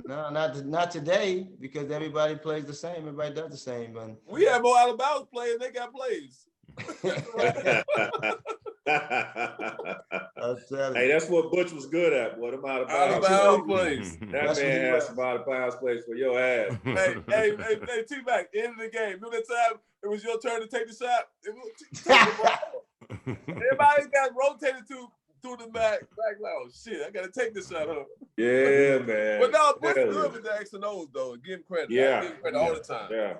No, not today, because everybody plays the same. Everybody does the same. But we have more Alabama players. They got plays. Hey, that's what Butch was good at. What about Alabama plays? That man has some out of bounds plays for your ass. hey, T-Mac, end of the game. Remember that time it was your turn to take the shot? Everybody got rotated to the back loud. Shit, I gotta take this shot, huh? Yeah, man. But no, Butch good with the X and O's though. Give him credit. Yeah. Give him credit all the time. Yeah.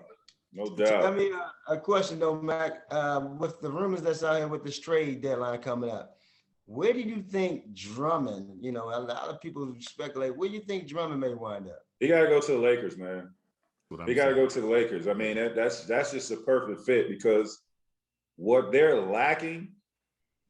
No doubt. I mean, a question though, Mac, with the rumors that's out here with this trade deadline coming up, where do you think Drummond, a lot of people speculate, where do you think Drummond may wind up? He got to go to the Lakers, man. He got to go to the Lakers. I mean, that's just a perfect fit, because what they're lacking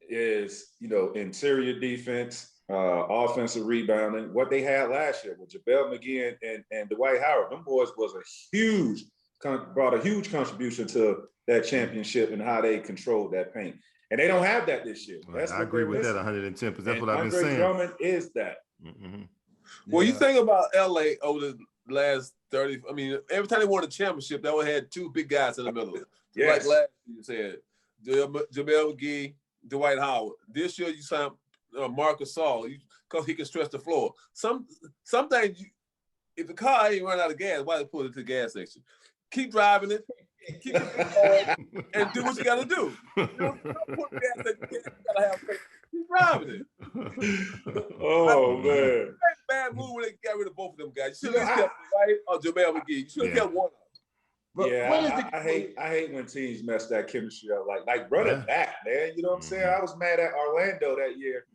is, interior defense, offensive rebounding. What they had last year with JaVale McGee and Dwight Howard, them boys brought a huge contribution to that championship and how they controlled that paint. And they don't have that this year. Right. I agree with that 110%. That's what I've been saying. Drummond is that. Mm-hmm. Well, you think about LA over the last 30, every time they won a championship, they only had 2 big guys in the middle. Yes. Like last year you said, JaVale McGee, Dwight Howard. This year you signed Marcus Gasol because he can stretch the floor. Sometimes if the car ain't run out of gas, why they pull it to the gas station? Keep driving it, keep it and do what you got to do. Don't put gas at the gas. You got to have faith. Keep driving it. Oh, man. Bad move when they got rid of both of them guys. You should have kept Dwight or JaVale McGee. You should have kept one of them. But I hate when teams mess that chemistry up. Like run it back, man. You know what I'm saying? I was mad at Orlando that year.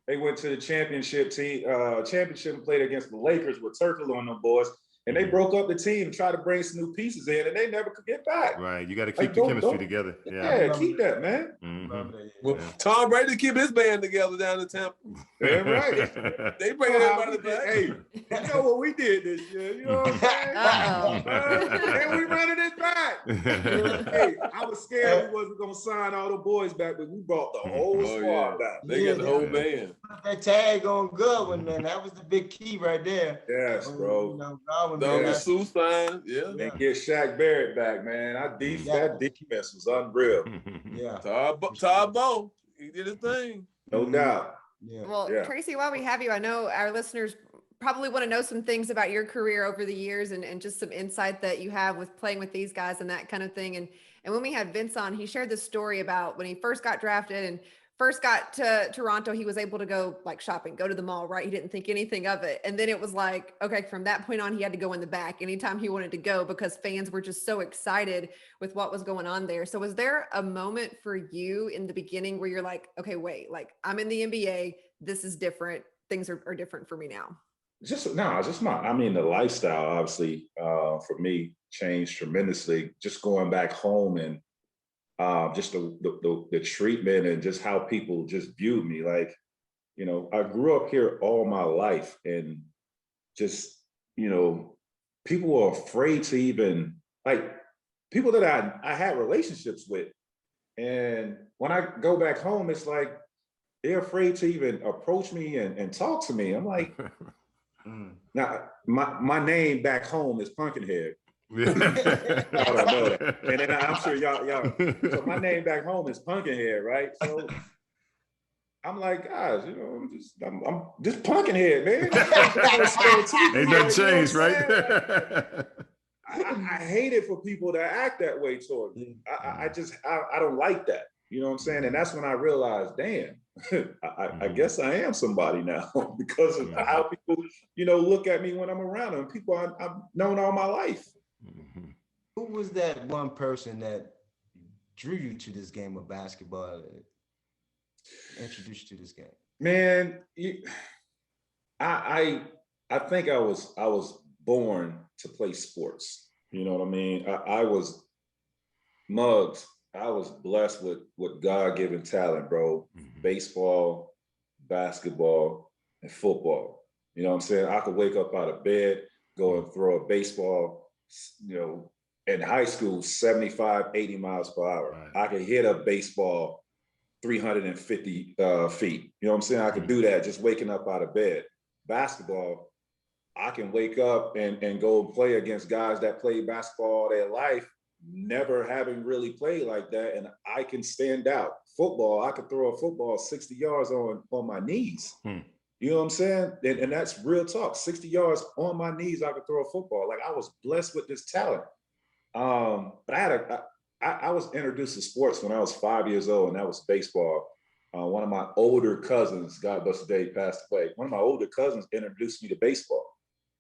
They went to the championship and played against the Lakers with Turkle on them boys. And they broke up the team and tried to bring some new pieces in, and they never could get back. Right. You got to keep the chemistry together. Yeah, keep that, man. Well, Tom Brady keep his band together down in Tampa. Yeah, right. They bring everybody back. Hey, you know what we did this year? You know what I'm saying? And we running it back. Hey, I was scared we wasn't gonna sign all the boys back, but we brought the whole squad back. They got the whole band. That tag on Goodwin, man. That was the big key right there. Yes, bro. The Sue sign, They get Shaq Barrett back, man. That defense was unreal. Yeah. Todd Bowe, he did his thing. No doubt. Yeah. Well, Tracy, while we have you, I know our listeners probably want to know some things about your career over the years and just some insight that you have with playing with these guys and that kind of thing. And when we had Vince on, he shared this story about when he first got drafted and first got to Toronto, he was able to go like shopping, go to the mall, right? He didn't think anything of it. And then it was like, okay, from that point on, he had to go in the back anytime he wanted to go because fans were just so excited with what was going on there. So was there a moment for you in the beginning where you're like, okay, wait, like I'm in the NBA, this is different. Things are different for me now. The lifestyle obviously for me changed tremendously. Just going back home and just the treatment and just how people just viewed me. Like, you know, I grew up here all my life and just, you know, people were afraid to even, like, people that I had relationships with. And when I go back home, it's like, they're afraid to even approach me and talk to me. I'm like, now my name back home is Pumpkinhead. Y'all don't know that. And then I'm sure y'all. So my name back home is Pumpkinhead, right? So I'm like, guys, you know, I'm just Pumpkinhead, man. Ain't nothing changed, right? I hate it for people that act that way toward me. I don't like that. You know what I'm saying? And that's when I realized, damn, I guess I am somebody now because of how people, you know, look at me when I'm around them. People I've known all my life. Who was that one person that drew you to this game of basketball, introduced you to this game? Man, I think I was born to play sports. You know what I mean? I was Muggs. I was blessed with God-given talent, bro. Baseball, basketball, and football. You know what I'm saying? I could wake up out of bed, go and throw a baseball, you know, in high school, 75, 80 miles per hour. Right. I could hit a baseball 350 feet. You know what I'm saying? I could do that just waking up out of bed. Basketball, I can wake up and go play against guys that play basketball all their life, never having really played like that, and I can stand out. Football, I could throw a football 60 yards on my knees. You know what I'm saying? And that's real talk. 60 yards on my knees, I could throw a football. Like, I was blessed with this talent. But I was introduced to sports when I was 5 years old, and that was baseball. One of my older cousins, God bless the day, passed away. One of my older cousins introduced me to baseball.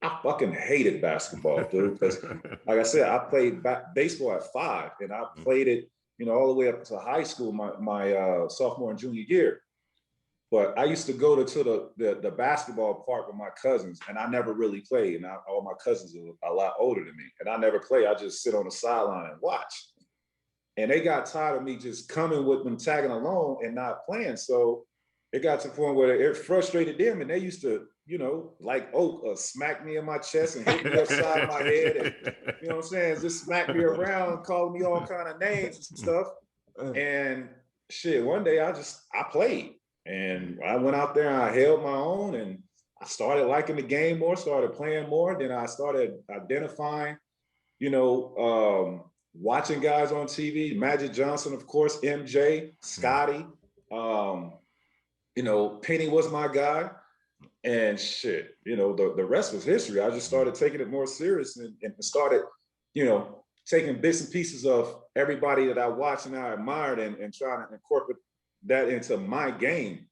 I fucking hated basketball, dude, because like I said, I played baseball at 5, and I played it, you know, all the way up to high school, my sophomore and junior year. But I used to go to the basketball park with my cousins, and I never really played. And all my cousins are a lot older than me, and I never play. I just sit on the sideline and watch. And they got tired of me just coming with them, tagging along and not playing. So it got to the point where it frustrated them, and they used to, you know, like smack me in my chest and hit me upside my head, and you know what I'm saying, just smack me around, calling me all kind of names and stuff. And shit, one day I played, and I went out there and I held my own, and I started liking the game more, started playing more. Then I started identifying, you know, watching guys on TV, Magic Johnson, of course, MJ, Scotty, you know, Penny was my guy. And shit, you know, the rest was history. I just started taking it more serious and started, you know, taking bits and pieces of everybody that I watched and I admired and trying to incorporate that into my game.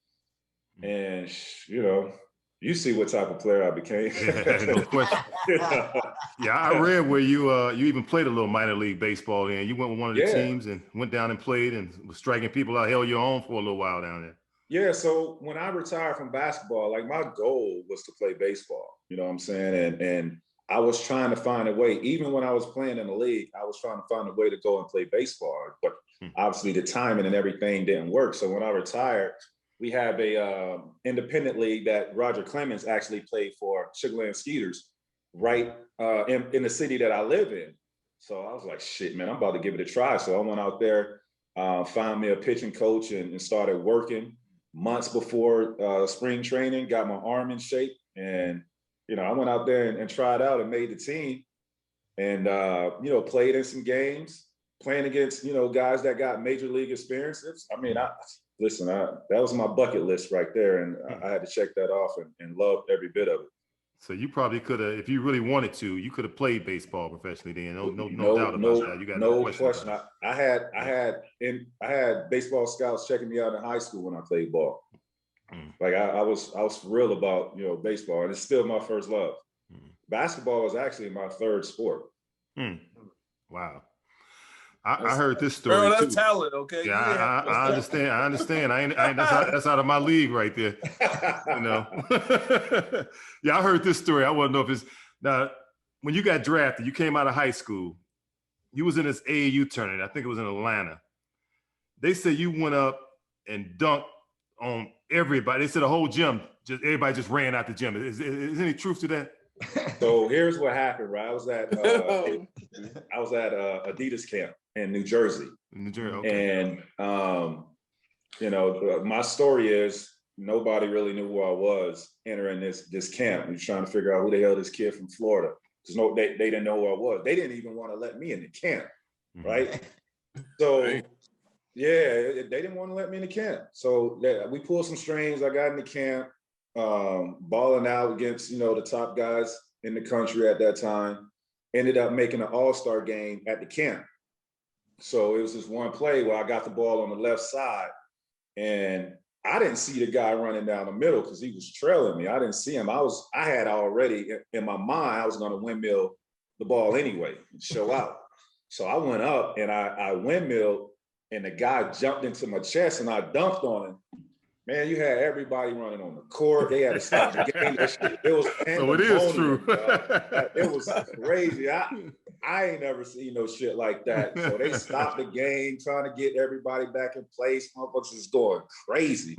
And, you know, you see what type of player I became. No question. Yeah, I read where you even played a little minor league baseball, and you went with one of the teams and went down and played and was striking people out, held your own for a little while down there. Yeah, so when I retired from basketball, like, my goal was to play baseball, you know what I'm saying? And I was trying to find a way, even when I was playing in the league, I was trying to find a way to go and play baseball. But obviously the timing and everything didn't work. So when I retired, we have a independent league that Roger Clemens actually played for, Sugarland Skeeters, right in the city that I live in. So I was like, shit, man, I'm about to give it a try. So I went out there, found me a pitching coach and started working months before spring training, got my arm in shape. And, you know, I went out there and tried out and made the team and, you know, played in some games, playing against, you know, guys that got major league experiences. I mean, that was my bucket list right there. And I had to check that off and loved every bit of it. So you probably could have, if you really wanted to, you could have played baseball professionally then. No doubt about that. You got no question. I had baseball scouts checking me out in high school when I played ball. Like I was for real about, you know, baseball, and it's still my first love. Basketball was actually my third sport. Wow. I heard this story. Earl, that's too. talent, okay? Yeah, I understand. I understand. That's out of my league right there. You know. Yeah, I heard this story. I want to know if it's now. When you got drafted, you came out of high school. You was in this AAU tournament. I think it was in Atlanta. They said you went up and dunked on everybody. They said the whole gym, everybody just ran out the gym. Is any truth to that? So here's what happened, right? I was at Adidas camp in New Jersey. Okay. And you know, my story is nobody really knew who I was entering this camp. We were trying to figure out who the hell this kid from Florida. Because they didn't know who I was. They didn't even want to let me in the camp, right? So yeah, they didn't want to let me in the camp. So we pulled some strings. I got in the camp, balling out against, you know, the top guys in the country at that time. Ended up making an all-star game at the camp. So it was this one play where I got the ball on the left side, and I didn't see the guy running down the middle because he was trailing me. I didn't see him. I had already in my mind I was going to windmill the ball anyway and show out. So I went up and I windmilled, and the guy jumped into my chest and I dunked on him. Man, you had everybody running on the court. They had to stop the game. It was so it is true. It was crazy. I ain't never seen no shit like that. So they stopped the game, trying to get everybody back in place. Motherfuckers is going crazy.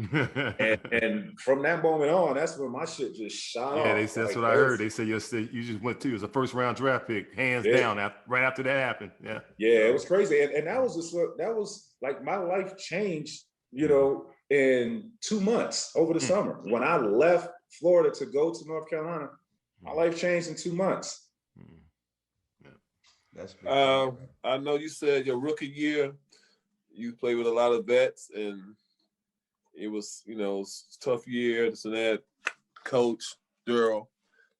And from that moment on, that's when my shit just shot off. Yeah, that's what I heard. They said you just went to, it was a first round draft pick, hands down, right after that happened. Yeah. Yeah, it was crazy. And that was like my life changed, you know, in 2 months over the summer. When I left Florida to go to North Carolina, my life changed in 2 months. That's I know you said your rookie year, you played with a lot of vets, and it was, you know, tough year, this and that. Coach, Earl.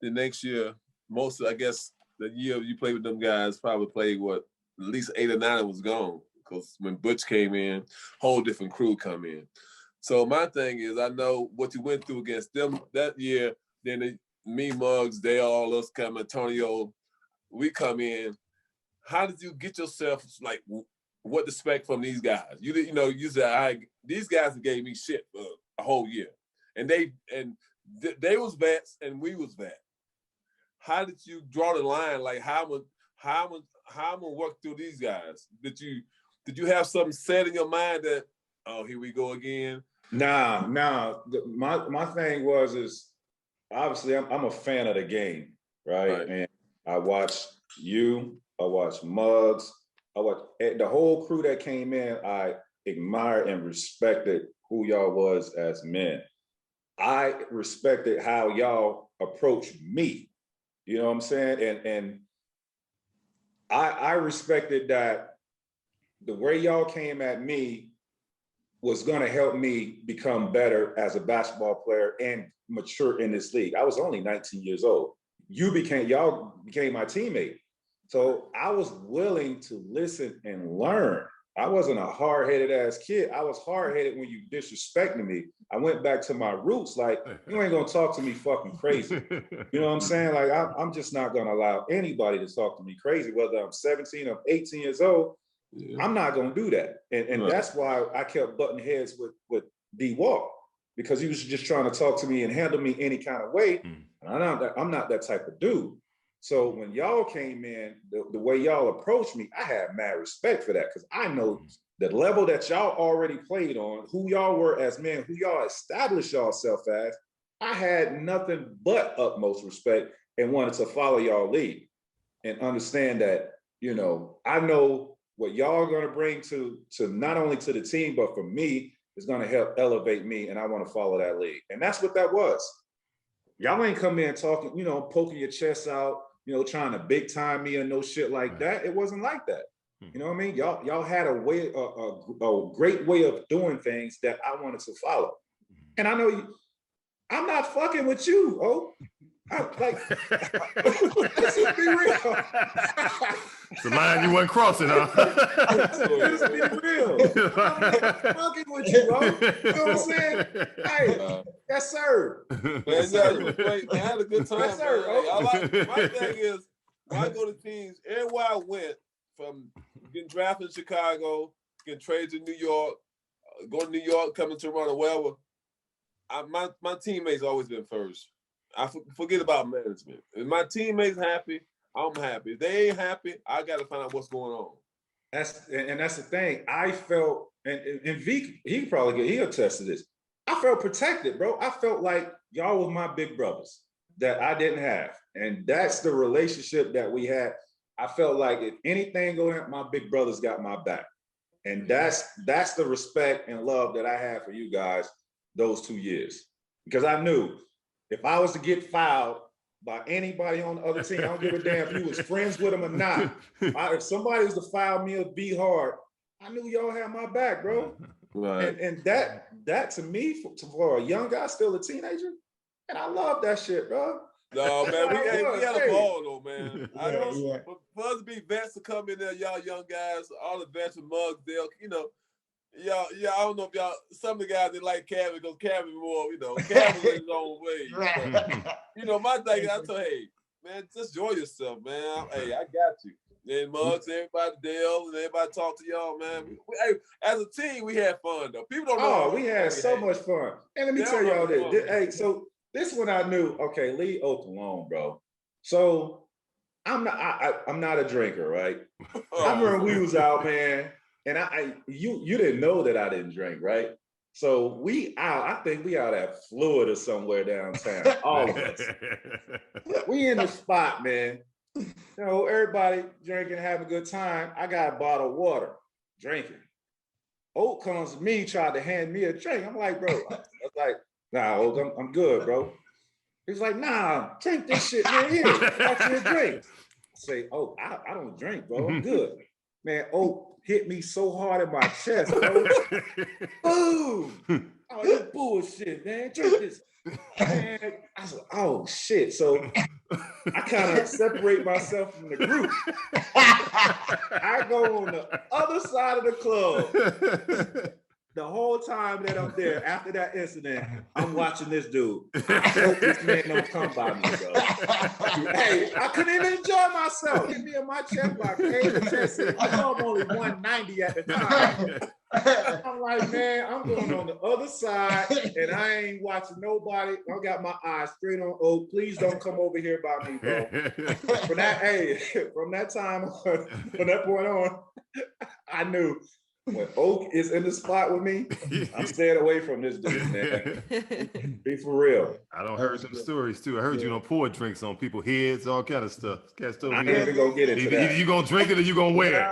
The next year, I guess the year you played with them guys probably played at least 8 or 9 was gone. Because when Butch came in, whole different crew come in. So my thing is, I know what you went through against them that year. Then me, Muggs, they all us come, Antonio, we come in. How did you get yourself, like, what to expect from these guys? You know, you said, these guys gave me shit for a whole year. And they was vets and we was vets. How did you draw the line? Like, how I'm gonna work through these guys? Did you have something set in your mind that, oh, here we go again? Nah. My thing is obviously I'm a fan of the game, right? And I watch you, I watch Muggs, I watch the whole crew that came in. I admired and respected who y'all was as men. I respected how y'all approached me. You know what I'm saying? And I respected that the way y'all came at me was going to help me become better as a basketball player and mature in this league. I was only 19 years old. Y'all became my teammate. So I was willing to listen and learn. I wasn't a hard-headed ass kid. I was hard-headed when you disrespected me. I went back to my roots. Like, you ain't gonna talk to me fucking crazy. You know what I'm saying? Like, I'm just not gonna allow anybody to talk to me crazy, whether I'm 17 or 18 years old. Yeah. I'm not gonna do that. And that's why I kept butting heads with D Walk, because he was just trying to talk to me and handle me any kind of way. And I'm not that type of dude. So when y'all came in, the way y'all approached me, I had mad respect for that because I know the level that y'all already played on, who y'all were as men, who y'all established yourself as. I had nothing but utmost respect and wanted to follow y'all lead and understand that, you know, I know what y'all are going to bring to not only to the team, but for me, is going to help elevate me, and I want to follow that lead. And that's what that was. Y'all ain't come in talking, you know, poking your chest out, you know, trying to big time me or no shit like that. It wasn't like that. You know what I mean? Y'all had a great way of doing things that I wanted to follow. And I know I'm not fucking with you, oh. Like, let's just be real. It's the line you weren't crossing, huh? Let's be real. I'm not fucking with you, bro. You know what I'm saying? Hey, yes, sir. Man, yeah, you was great. Man, I had a good time. Yes, sir, man. My thing is, when I go to teams, everywhere I went, from getting drafted in Chicago, getting traded to New York, going to New York, coming to Toronto, wherever, my teammates always been first. I forget about management. If my teammates happy, I'm happy. If they ain't happy, I got to find out what's going on. That's the thing. I felt, and V, he'll attest to this. I felt protected, bro. I felt like y'all was my big brothers that I didn't have. And that's the relationship that we had. I felt like if anything going on, my big brothers got my back. And that's the respect and love that I had for you guys those 2 years. Because I knew if I was to get fouled by anybody on the other team, I don't give a damn if you was friends with them or not. If somebody was to foul me or be hard, I knew y'all had my back, bro. Right. And that to me, for a young guy, still a teenager, and I love that shit, bro. No, man, we had a ball though, man. Yeah. For us to be vets to come in there, y'all young guys, all the vets from Muggsy, you know, y'all, I don't know if y'all, some of the guys that like Kevin, because Kevin more, you know, Kevin went his own way. But, you know, my thing, I tell, hey, man, just enjoy yourself, man. Hey, I got you. And Muggs, everybody, Dale, and everybody talk to y'all, man. Hey, as a team, we had fun though. People don't know. Oh, we had so much fun. And let me tell y'all this. Hey, so this one I knew. Okay, leave Oak alone, bro. So I'm not a drinker, right? I remember we was out, man, and you didn't know that I didn't drink, right? So we out. I think we out at Florida somewhere downtown. All of us. We in the spot, man. You know, everybody drinking, having a good time. I got a bottle of water, drinking. Oak comes to me, tried to hand me a drink. I'm like, bro, I was like, nah, Oak, I'm good, bro. He's like, nah, drink this shit, man. Here, watch your drink. I say, oh, I don't drink, bro. I'm good. Man, Oak hit me so hard in my chest, bro. Boom! Oh, you bullshit, man. Drink this. Man, I said, oh shit. So I kind of separate myself from the group. I go on the other side of the club. The whole time that I'm there, after that incident, I'm watching this dude. I hope this man don't come by me, bro. Hey, I couldn't even enjoy myself. Hit me in my chest like, hey, the chest. I'm only 190 at the time. I'm like, man, I'm going on the other side, and I ain't watching nobody. I got my eyes straight on Oak. Please don't come over here by me, bro. From that time on, from that point on, I knew when Oak is in the spot with me, I'm staying away from this dude, man. Be for real. I don't heard some stories too. I heard you don't pour drinks on people's heads, all kind of stuff. I ain't even gonna get into that. Either you gonna drink it or you gonna wear it.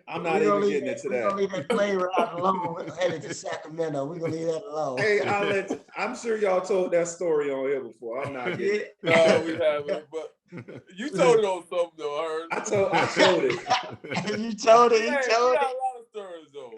I'm not even getting into that. We're gonna leave that plane ride alone. Headed to Sacramento. We're gonna leave that alone. Hey, I'm sure y'all told that story on here before. I'm not getting it. No, we haven't, but you told it on something though, I told it. You told it. You told it. A lot of stories though.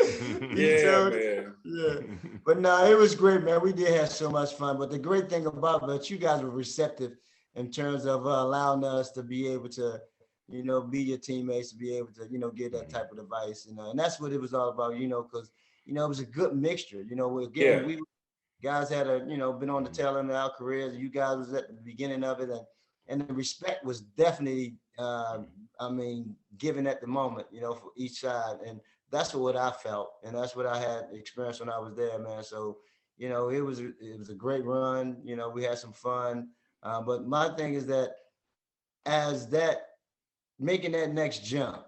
Yeah, man. Yeah, but no, it was great, man. We did have so much fun. But the great thing about it, you guys were receptive in terms of allowing us to be able to, you know, be your teammates, to be able to, you know, get that type of advice, you know, and that's what it was all about, you know, because, you know, it was a good mixture, you know. We guys had been on the tail end of our careers, and you guys was at the beginning of it, and the respect was definitely, given at the moment, you know, for each side. And that's what I felt. And that's what I had experienced when I was there, man. So, you know, it was a great run. You know, we had some fun. But my thing is that as that making that next jump,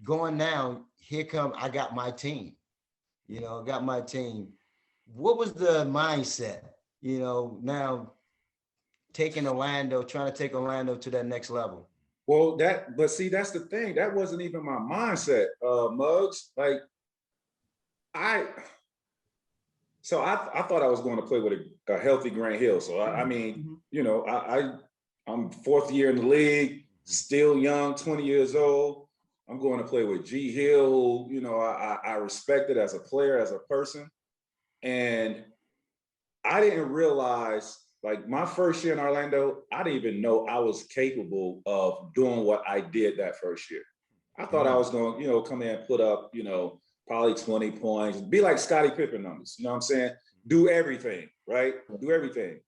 going now, I got my team, got my team. What was the mindset, now trying to take Orlando to that next level? Well, but see, that's the thing. That wasn't even my mindset, Muggs. Like, I thought I was going to play with a healthy Grant Hill. So I mean, I'm fourth year in the league, still young, 20 years old. I'm going to play with G Hill. I respect it as a player, as a person. And I didn't realize, like, my first year in Orlando, I didn't even know I was capable of doing what I did that first year. I thought I was going to, come in and put up, probably 20 points, be like Scottie Pippen numbers, you know what I'm saying? Do everything, right? Do everything.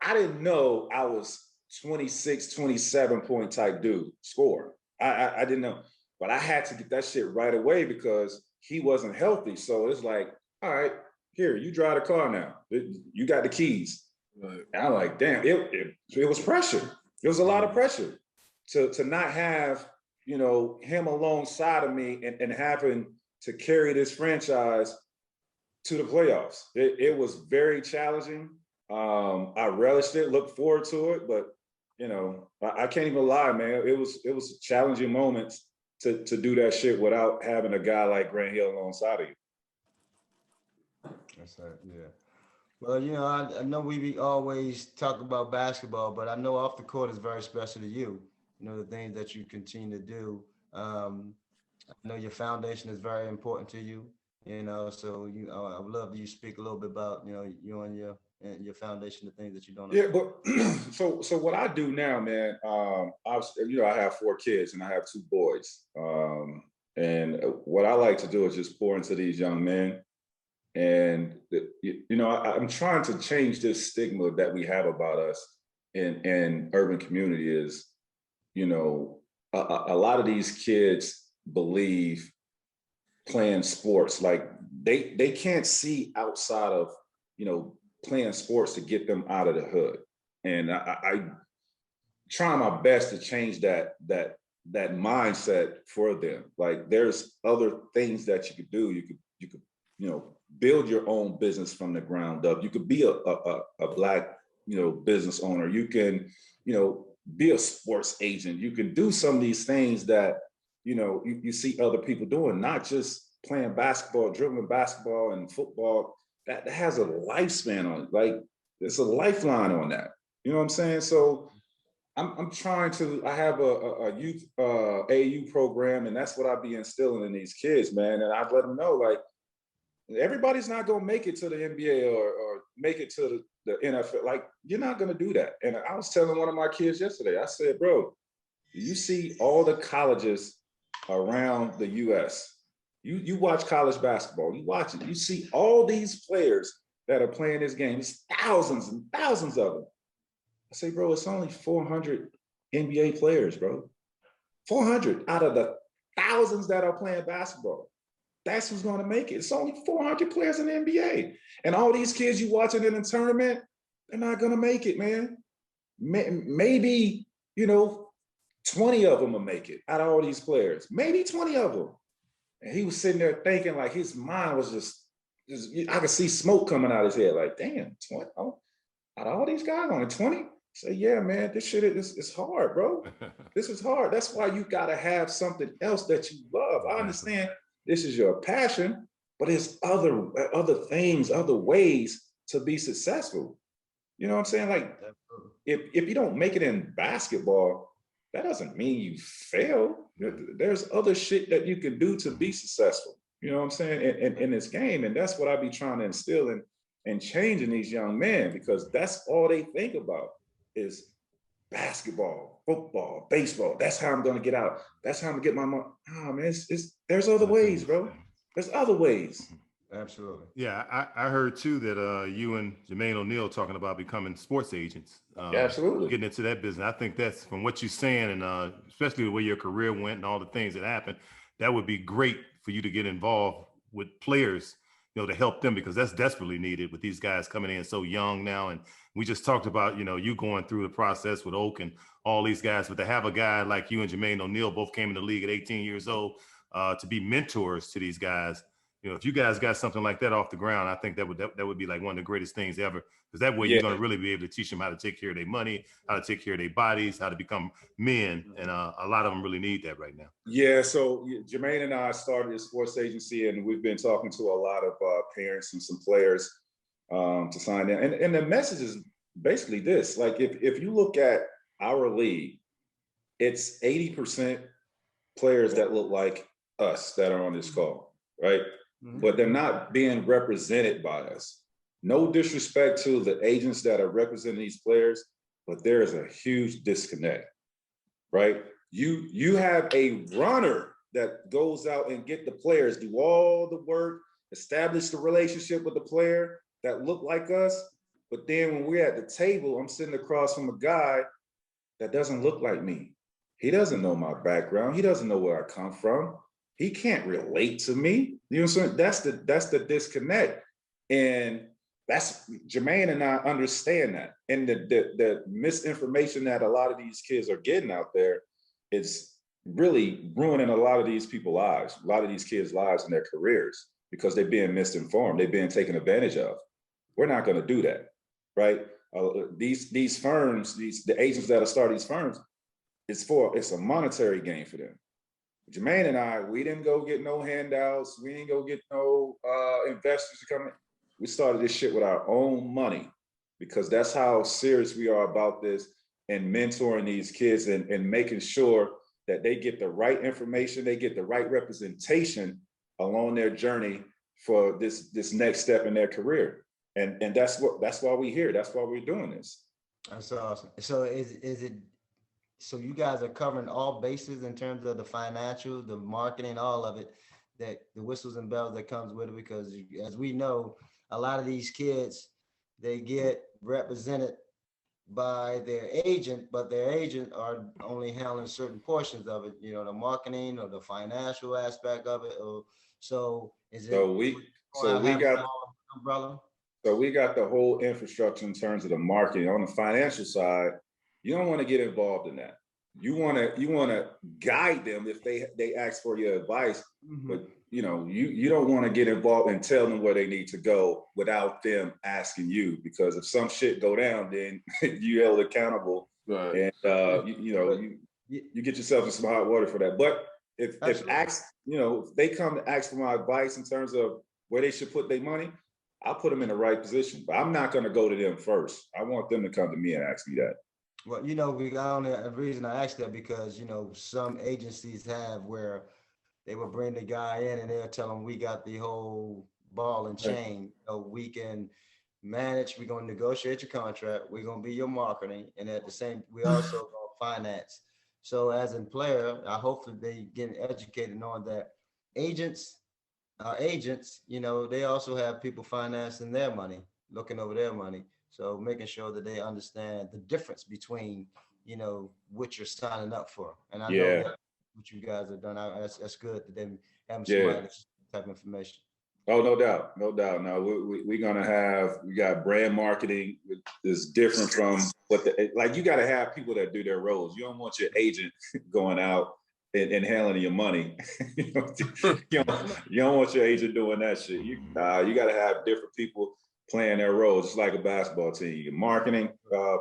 I didn't know I was 26, 27 point type dude, scorer. I didn't know, but I had to get that shit right away because he wasn't healthy. So it's like, all right, here, you drive the car now. You got the keys. Right. And I'm like, damn, it was pressure. It was a lot of pressure to not have, him alongside of me and having to carry this franchise to the playoffs. It was very challenging. I relished it, looked forward to it, but I can't even lie, man. It was challenging moments to do that shit without having a guy like Grant Hill alongside of you. That's right, yeah. Well, I know we always talk about basketball, but I know off the court is very special to you. The things that you continue to do. I know your foundation is very important to you. So I would love you speak a little bit about you and your foundation, the things that you're doing. Yeah, but so what I do now, man. I have 4 kids and I have 2 boys. And what I like to do is just pour into these young men. And I'm trying to change this stigma that we have about us in urban community. Is a lot of these kids believe playing sports, like they can't see outside of playing sports to get them out of the hood. And I try my best to change that mindset for them. Like, there's other things that you could do. You could build your own business from the ground up. You could be a Black business owner. You can be a sports agent. You can do some of these things that you see other people doing, not just playing basketball, dribbling basketball and football. That has a lifespan on it. Like, it's a lifeline on that. You know what I'm saying? So I'm trying to, I have a youth AU program, and that's what I be instilling in these kids, man. And I've let them know, like, everybody's not going to make it to the NBA or make it to the NFL. Like, you're not going to do that. And I was telling one of my kids yesterday, I said, bro, you see all the colleges around the US. You watch college basketball, you watch it, you see all these players that are playing this game. It's thousands and thousands of them. I say, bro, it's only 400 NBA players, bro. 400 out of the thousands that are playing basketball. That's who's going to make it. It's only 400 players in the NBA. And all these kids you watching in the tournament, they're not going to make it, man. Maybe, 20 of them will make it out of all these players. Maybe 20 of them. And he was sitting there thinking, like, his mind was just I could see smoke coming out his head. Like, damn, 20? Oh, out of all these guys, only 20? Say, yeah, man, this shit is hard, bro. This is hard. That's why you got to have something else that you love. I understand this is your passion, but there's other things, other ways to be successful. You know what I'm saying? Like, if you don't make it in basketball, that doesn't mean you fail. There's other shit that you can do to be successful. You know what I'm saying? In this game. And that's what I be trying to instill and changing these young men, because that's all they think about is basketball, football, baseball. That's how I'm going to get out. That's how I'm going to get my money. Oh, man, there's other ways, bro. There's other ways. Absolutely. Yeah, I heard too that you and Jermaine O'Neal talking about becoming sports agents. Absolutely. Getting into that business. I think that's, from what you're saying, and especially the way your career went and all the things that happened, that would be great for you to get involved with players to help them, because that's desperately needed with these guys coming in so young now. And we just talked about, you going through the process with Oak and all these guys, but to have a guy like you and Jermaine O'Neal both came in the league at 18 years old, to be mentors to these guys. If you guys got something like that off the ground, I think that would be like one of the greatest things ever, because that way you're going to really be able to teach them how to take care of their money, how to take care of their bodies, how to become men. And a lot of them really need that right now. Yeah. So Jermaine and I started a sports agency, and we've been talking to a lot of parents and some players to sign in. And the message is basically this: like, if you look at our league, it's 80% players that look like us that are on this call, right? But they're not being represented by us. No disrespect to the agents that are representing these players, but there is a huge disconnect, right? You have a runner that goes out and get the players, do all the work, establish the relationship with the player that look like us. But then when we're at the table, I'm sitting across from a guy that doesn't look like me. He doesn't know my background. He doesn't know where I come from. He can't relate to me. You know what I'm saying? That's the disconnect. And that's Jermaine and I understand that. And the misinformation that a lot of these kids are getting out there is really ruining a lot of these people's lives, a lot of these kids' lives and their careers, because they're being misinformed. They're being taken advantage of. We're not going to do that, right? These firms, the agents that are starting these firms, it's a monetary gain for them. Jermaine and I, we didn't go get no handouts. We didn't go get no investors to come in. We started this shit with our own money, because that's how serious we are about this, and mentoring these kids and making sure that they get the right information, they get the right representation along their journey for this next step in their career. And that's why we're here. That's why we're doing this. That's awesome. So so you guys are covering all bases in terms of the financial, the marketing, all of it, that the whistles and bells that comes with it, because as we know, a lot of these kids, they get represented by their agent, but their agent are only handling certain portions of it, the marketing or the financial aspect of it. So we got umbrella. So we got the whole infrastructure in terms of the marketing. On the financial side, you don't want to get involved in that. You want to guide them if they ask for your advice, but you don't want to get involved and tell them where they need to go without them asking you, because if some shit go down, then you held accountable, right. And you get yourself in some hot water for that. But if they come to ask for my advice in terms of where they should put their money, I'll put them in the right position. But I'm not going to go to them first. I want them to come to me and ask me that. Well, the reason I asked that, because, some agencies have where they will bring the guy in and they'll tell him, we got the whole ball and chain. We can manage, we're going to negotiate your contract, we're going to be your marketing, and at the same, we also going to finance. So as a player, I hopefully they get educated on that agents, they also have people financing their money, looking over their money. So making sure that they understand the difference between, what you're signing up for. And I know that what you guys have done, that's good that they have some type of information. Oh, no doubt. Now we're gonna we got brand marketing is different from you got to have people that do their roles. You don't want your agent going out and handling your money. you don't want your agent doing that shit. You got to have different people playing their roles, just like a basketball team. Your marketing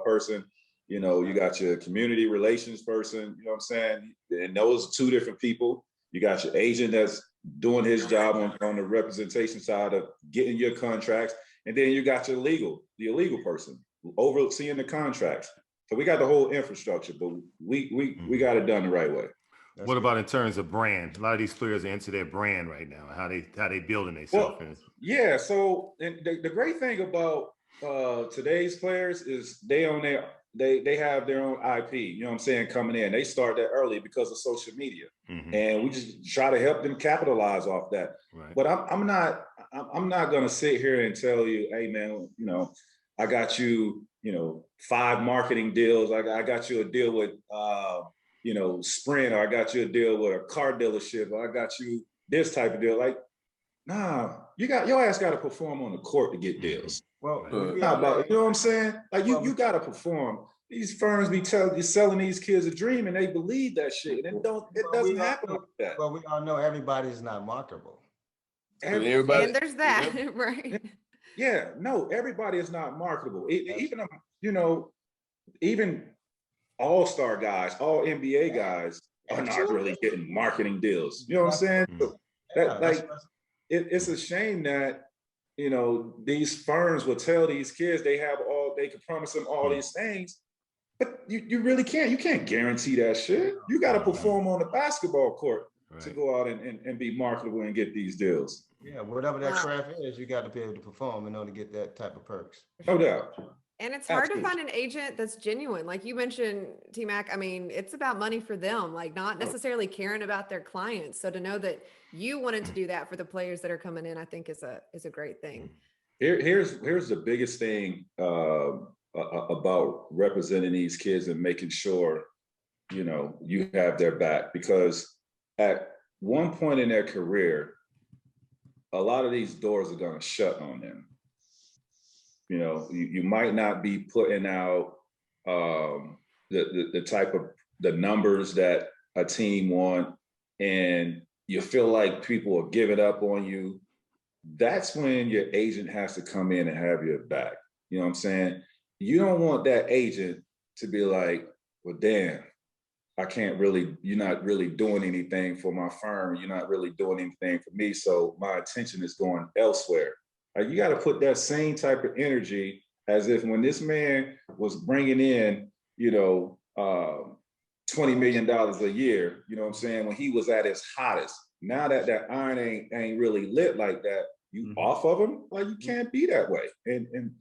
person, you got your community relations person, you know what I'm saying? And those are two different people. You got your agent that's doing his job on the representation side of getting your contracts. And then you got the illegal person overseeing the contracts. So we got the whole infrastructure, but we got it done the right way. What about in terms of brand? A lot of these players are into their brand right now. How they building themselves? Well, yeah. So and the great thing about today's players is they have their own IP. You know what I'm saying? Coming in, they start that early because of social media, and we just try to help them capitalize off that. Right. But I'm not gonna sit here and tell you, hey man, I got you, 5 marketing deals. I got you a deal with Sprint, or I got you a deal with a car dealership, or I got you this type of deal. Like, Nah, your ass got to perform on the court to get deals. Well, How about, you know what I'm saying? Like you got to perform. These firms be selling these kids a dream, and they believe that shit. And it doesn't happen like that. Well, we all know everybody is not marketable. Everybody, and there's that, right? Yeah, no, everybody is not marketable. Even you know, even all-star guys, all NBA guys are not really getting marketing deals. You know what I'm saying? So it's a shame that, you know, these firms will tell these kids they can promise them all these things, but you really can't. You can't guarantee that shit. You got to perform on the basketball court to go out and be marketable and get these deals. Yeah, whatever that craft is, you got to be able to perform in order to get that type of perks. No doubt. And it's hard to find an agent that's genuine. Like you mentioned, T-Mac, I mean, it's about money for them, like not necessarily caring about their clients. So to know that you wanted to do that for the players that are coming in, I think is a great thing. Here's the biggest thing about representing these kids and making sure, you know, you have their back, because at one point in their career, a lot of these doors are going to shut on them. You know, you might not be putting out the type of the numbers that a team want, and you feel like people are giving up on you. That's when your agent has to come in and have your back. You know what I'm saying? You don't want that agent to be like, well, damn, you're not really doing anything for my firm. You're not really doing anything for me. So my attention is going elsewhere. Like, you got to put that same type of energy as if when this man was bringing in, you know, $20 million a year, you know what I'm saying? When he was at his hottest. Now that iron ain't really lit like that, you off of him, like you can't be that way. And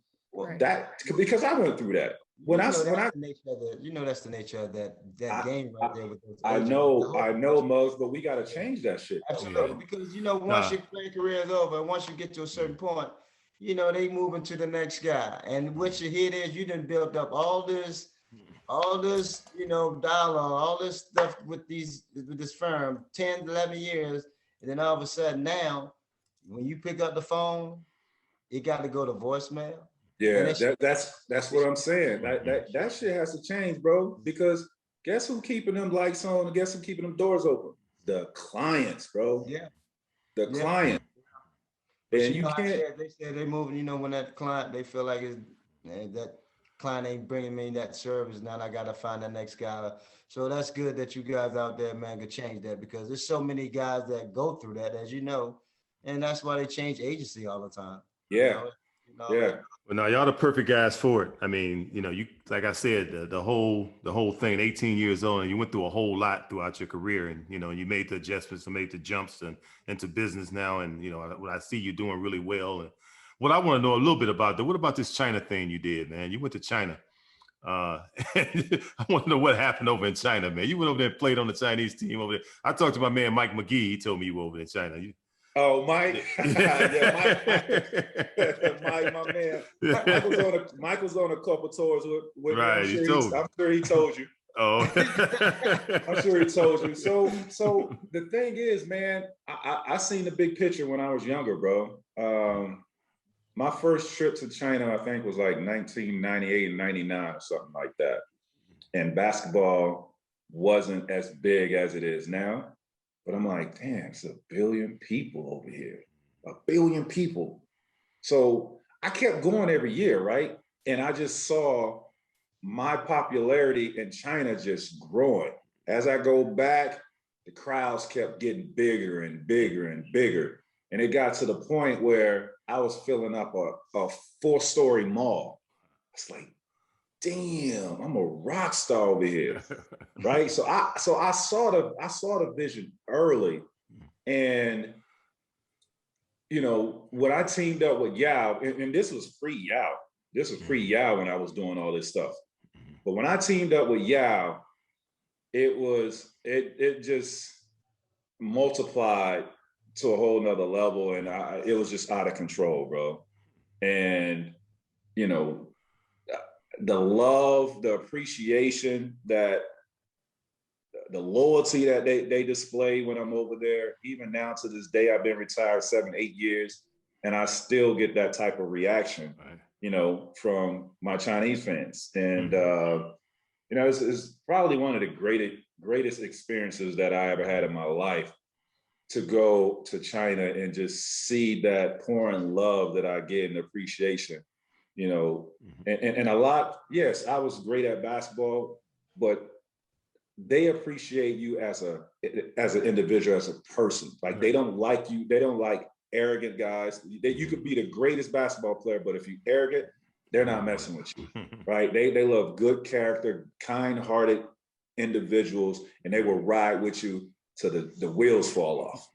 that, because I went through that. That's the nature of that game right there. With those I know, Muggs, but we got to change that shit. Absolutely, because you know, once your playing career is over, once you get to a certain point, you know, they moving to the next guy, and what you hit is you done built up all this, you know, dialogue, all this stuff with this firm, 10, 11 years, and then all of a sudden now, when you pick up the phone, it got to go to voicemail. Yeah, that's what I'm saying. That shit has to change, bro. Because guess who keeping them lights on? And guess who keeping them doors open? The clients, bro. Yeah, the client. And you can't. They said they moving. You know, when that client, they feel like that client ain't bringing me that service. Now I gotta find the next guy. So that's good that you guys out there, man, could change that, because there's so many guys that go through that, as you know, and that's why they change agency all the time. Yeah. Yeah. Well, no, y'all the perfect guys for it. I mean, you know, you, like I said, the whole thing, 18 years old, and you went through a whole lot throughout your career, and you know, you made the adjustments and made the jumps and into business now, and you know, what I see you doing really well. And what I want to know a little bit about, what about this China thing you did, man? You went to China. I want to know what happened over in China, man. You went over there and played on the Chinese team over there. I talked to my man Mike McGee. He told me you were over in China. Oh, Mike. Mike, my man. Mike was on a couple tours with right, me. I'm sure he told you. Oh. I'm sure he told you. So the thing is, man, I seen the big picture when I was younger, bro. My first trip to China, I think, was like 1998 and 99 or something like that. And basketball wasn't as big as it is now. But I'm like, damn, it's 1 billion people over here. 1 billion people. So I kept going every year, right? And I just saw my popularity in China just growing. As I go back, the crowds kept getting bigger and bigger and bigger. And it got to the point where I was filling up a 4-story mall. It's like, damn, I'm a rock star over here, right? So I saw the vision early, and you know, when I teamed up with Yao, and this was pre-Yao. This was pre-Yao when I was doing all this stuff. But when I teamed up with Yao, it just multiplied to a whole nother level, and it was just out of control, bro. And you know, the love, the appreciation that loyalty that they display when I'm over there. Even now to this day, I've been retired 7-8 years, and I still get that type of reaction, from my Chinese fans. And it's probably one of the greatest experiences that I ever had in my life, to go to China and just see that pouring love that I get and appreciation, and a lot. Yes, I was great at basketball, but they appreciate you as an individual, as a person. Like, they don't like you. They don't like arrogant guys. You could be the greatest basketball player, but if you're arrogant, they're not messing with you, right? They love good character, kind-hearted individuals, and they will ride with you till the wheels fall off,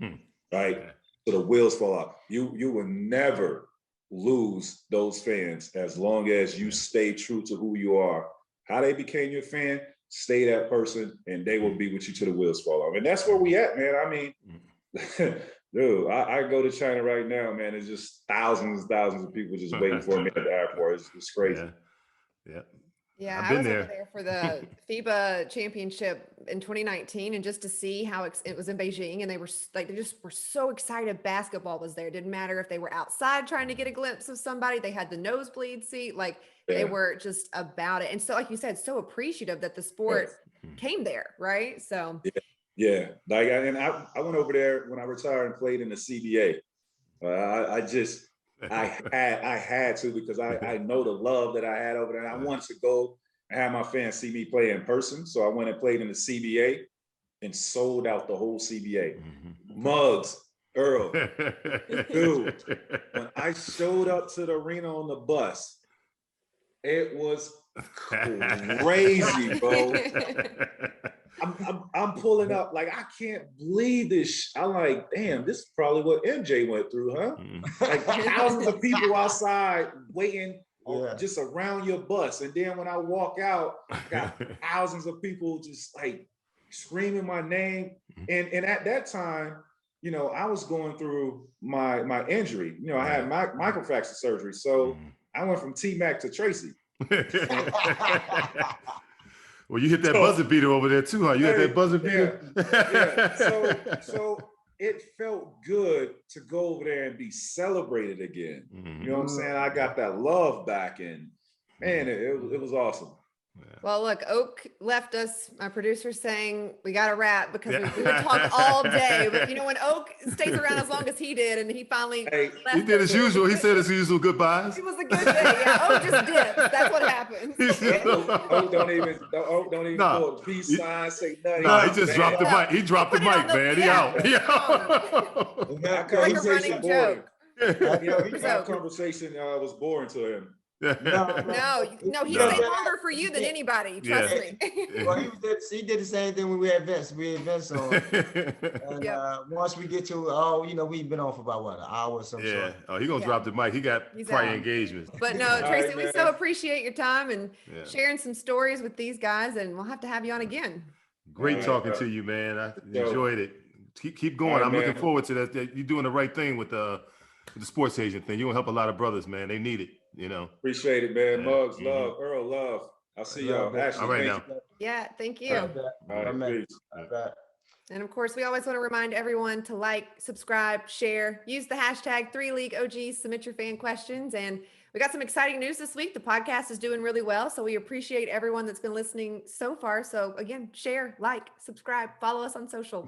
right? So the wheels fall off. You will never lose those fans as long as you stay true to who you are. How they became your fan, stay that person, and they will be with you till the wheels fall off. And that's where we at, man. I mean, dude, I go to China right now, man. There's just thousands and thousands of people just waiting for me at the airport. It's crazy. Yeah, I was over there for the FIBA championship in 2019, and just to see how it was in Beijing, and they just were so excited basketball was there. It didn't matter if they were outside trying to get a glimpse of somebody, they had the nosebleed seat, they were just about it. And so, like you said, so appreciative that the sport came there, right? So yeah. And I went over there when I retired and played in the CBA. I had to, because I know the love that I had over there. And I wanted to go and have my fans see me play in person. So I went and played in the CBA and sold out the whole CBA. Muggs, Earl, dude, when I showed up to the arena on the bus, it was crazy, bro. I'm pulling up like, I can't believe this. I'm like, damn, this is probably what MJ went through, huh? Like, thousands of people outside waiting just around your bus. And then when I walk out, I got thousands of people just like screaming my name. And at that time, I was going through my injury. I had microfracture surgery. So I went from T-Mac to Tracy. Well, you hit that buzzer beater over there too, huh? You hit that buzzer beater? Yeah. So it felt good to go over there and be celebrated again. You know what I'm saying? I got that love back, and man, it was awesome. Well, look, Oak left us, my producer's saying we got to wrap because we would talk all day. But when Oak stays around as long as he did, and he finally left, he did his usual. He said his usual goodbyes. It was a good day. Yeah, Oak just dips. That's what happens. Oak don't even pull a peace sign, say nothing. No, he just dropped the mic. He dropped the mic, man. He out. He out. That conversation boring. That conversation was boring to him. No, he stayed longer for you than anybody. Trust me. Well, he did the same thing when we had Vince. We had Vince on. And once we get to, we've been on for about an hour or something. Yeah. Oh, he's gonna drop the mic. He's prior engagements. But no, Tracy, we so appreciate your time and sharing some stories with these guys, and we'll have to have you on again. Great talking to you, man. I enjoyed it. Keep going. I'm looking forward to that. You're doing the right thing with the sports agent thing. You're gonna help a lot of brothers, man. They need it. Appreciate it, man. Muggs, love. Earl, love. I'll see y'all. Ashley, all right now. Yeah, thank you. All right, and of course, we always want to remind everyone to like, subscribe, share, use the hashtag 3LeagueOGs, submit your fan questions. And we got some exciting news this week. The podcast is doing really well. So we appreciate everyone that's been listening so far. So again, share, like, subscribe, follow us on social.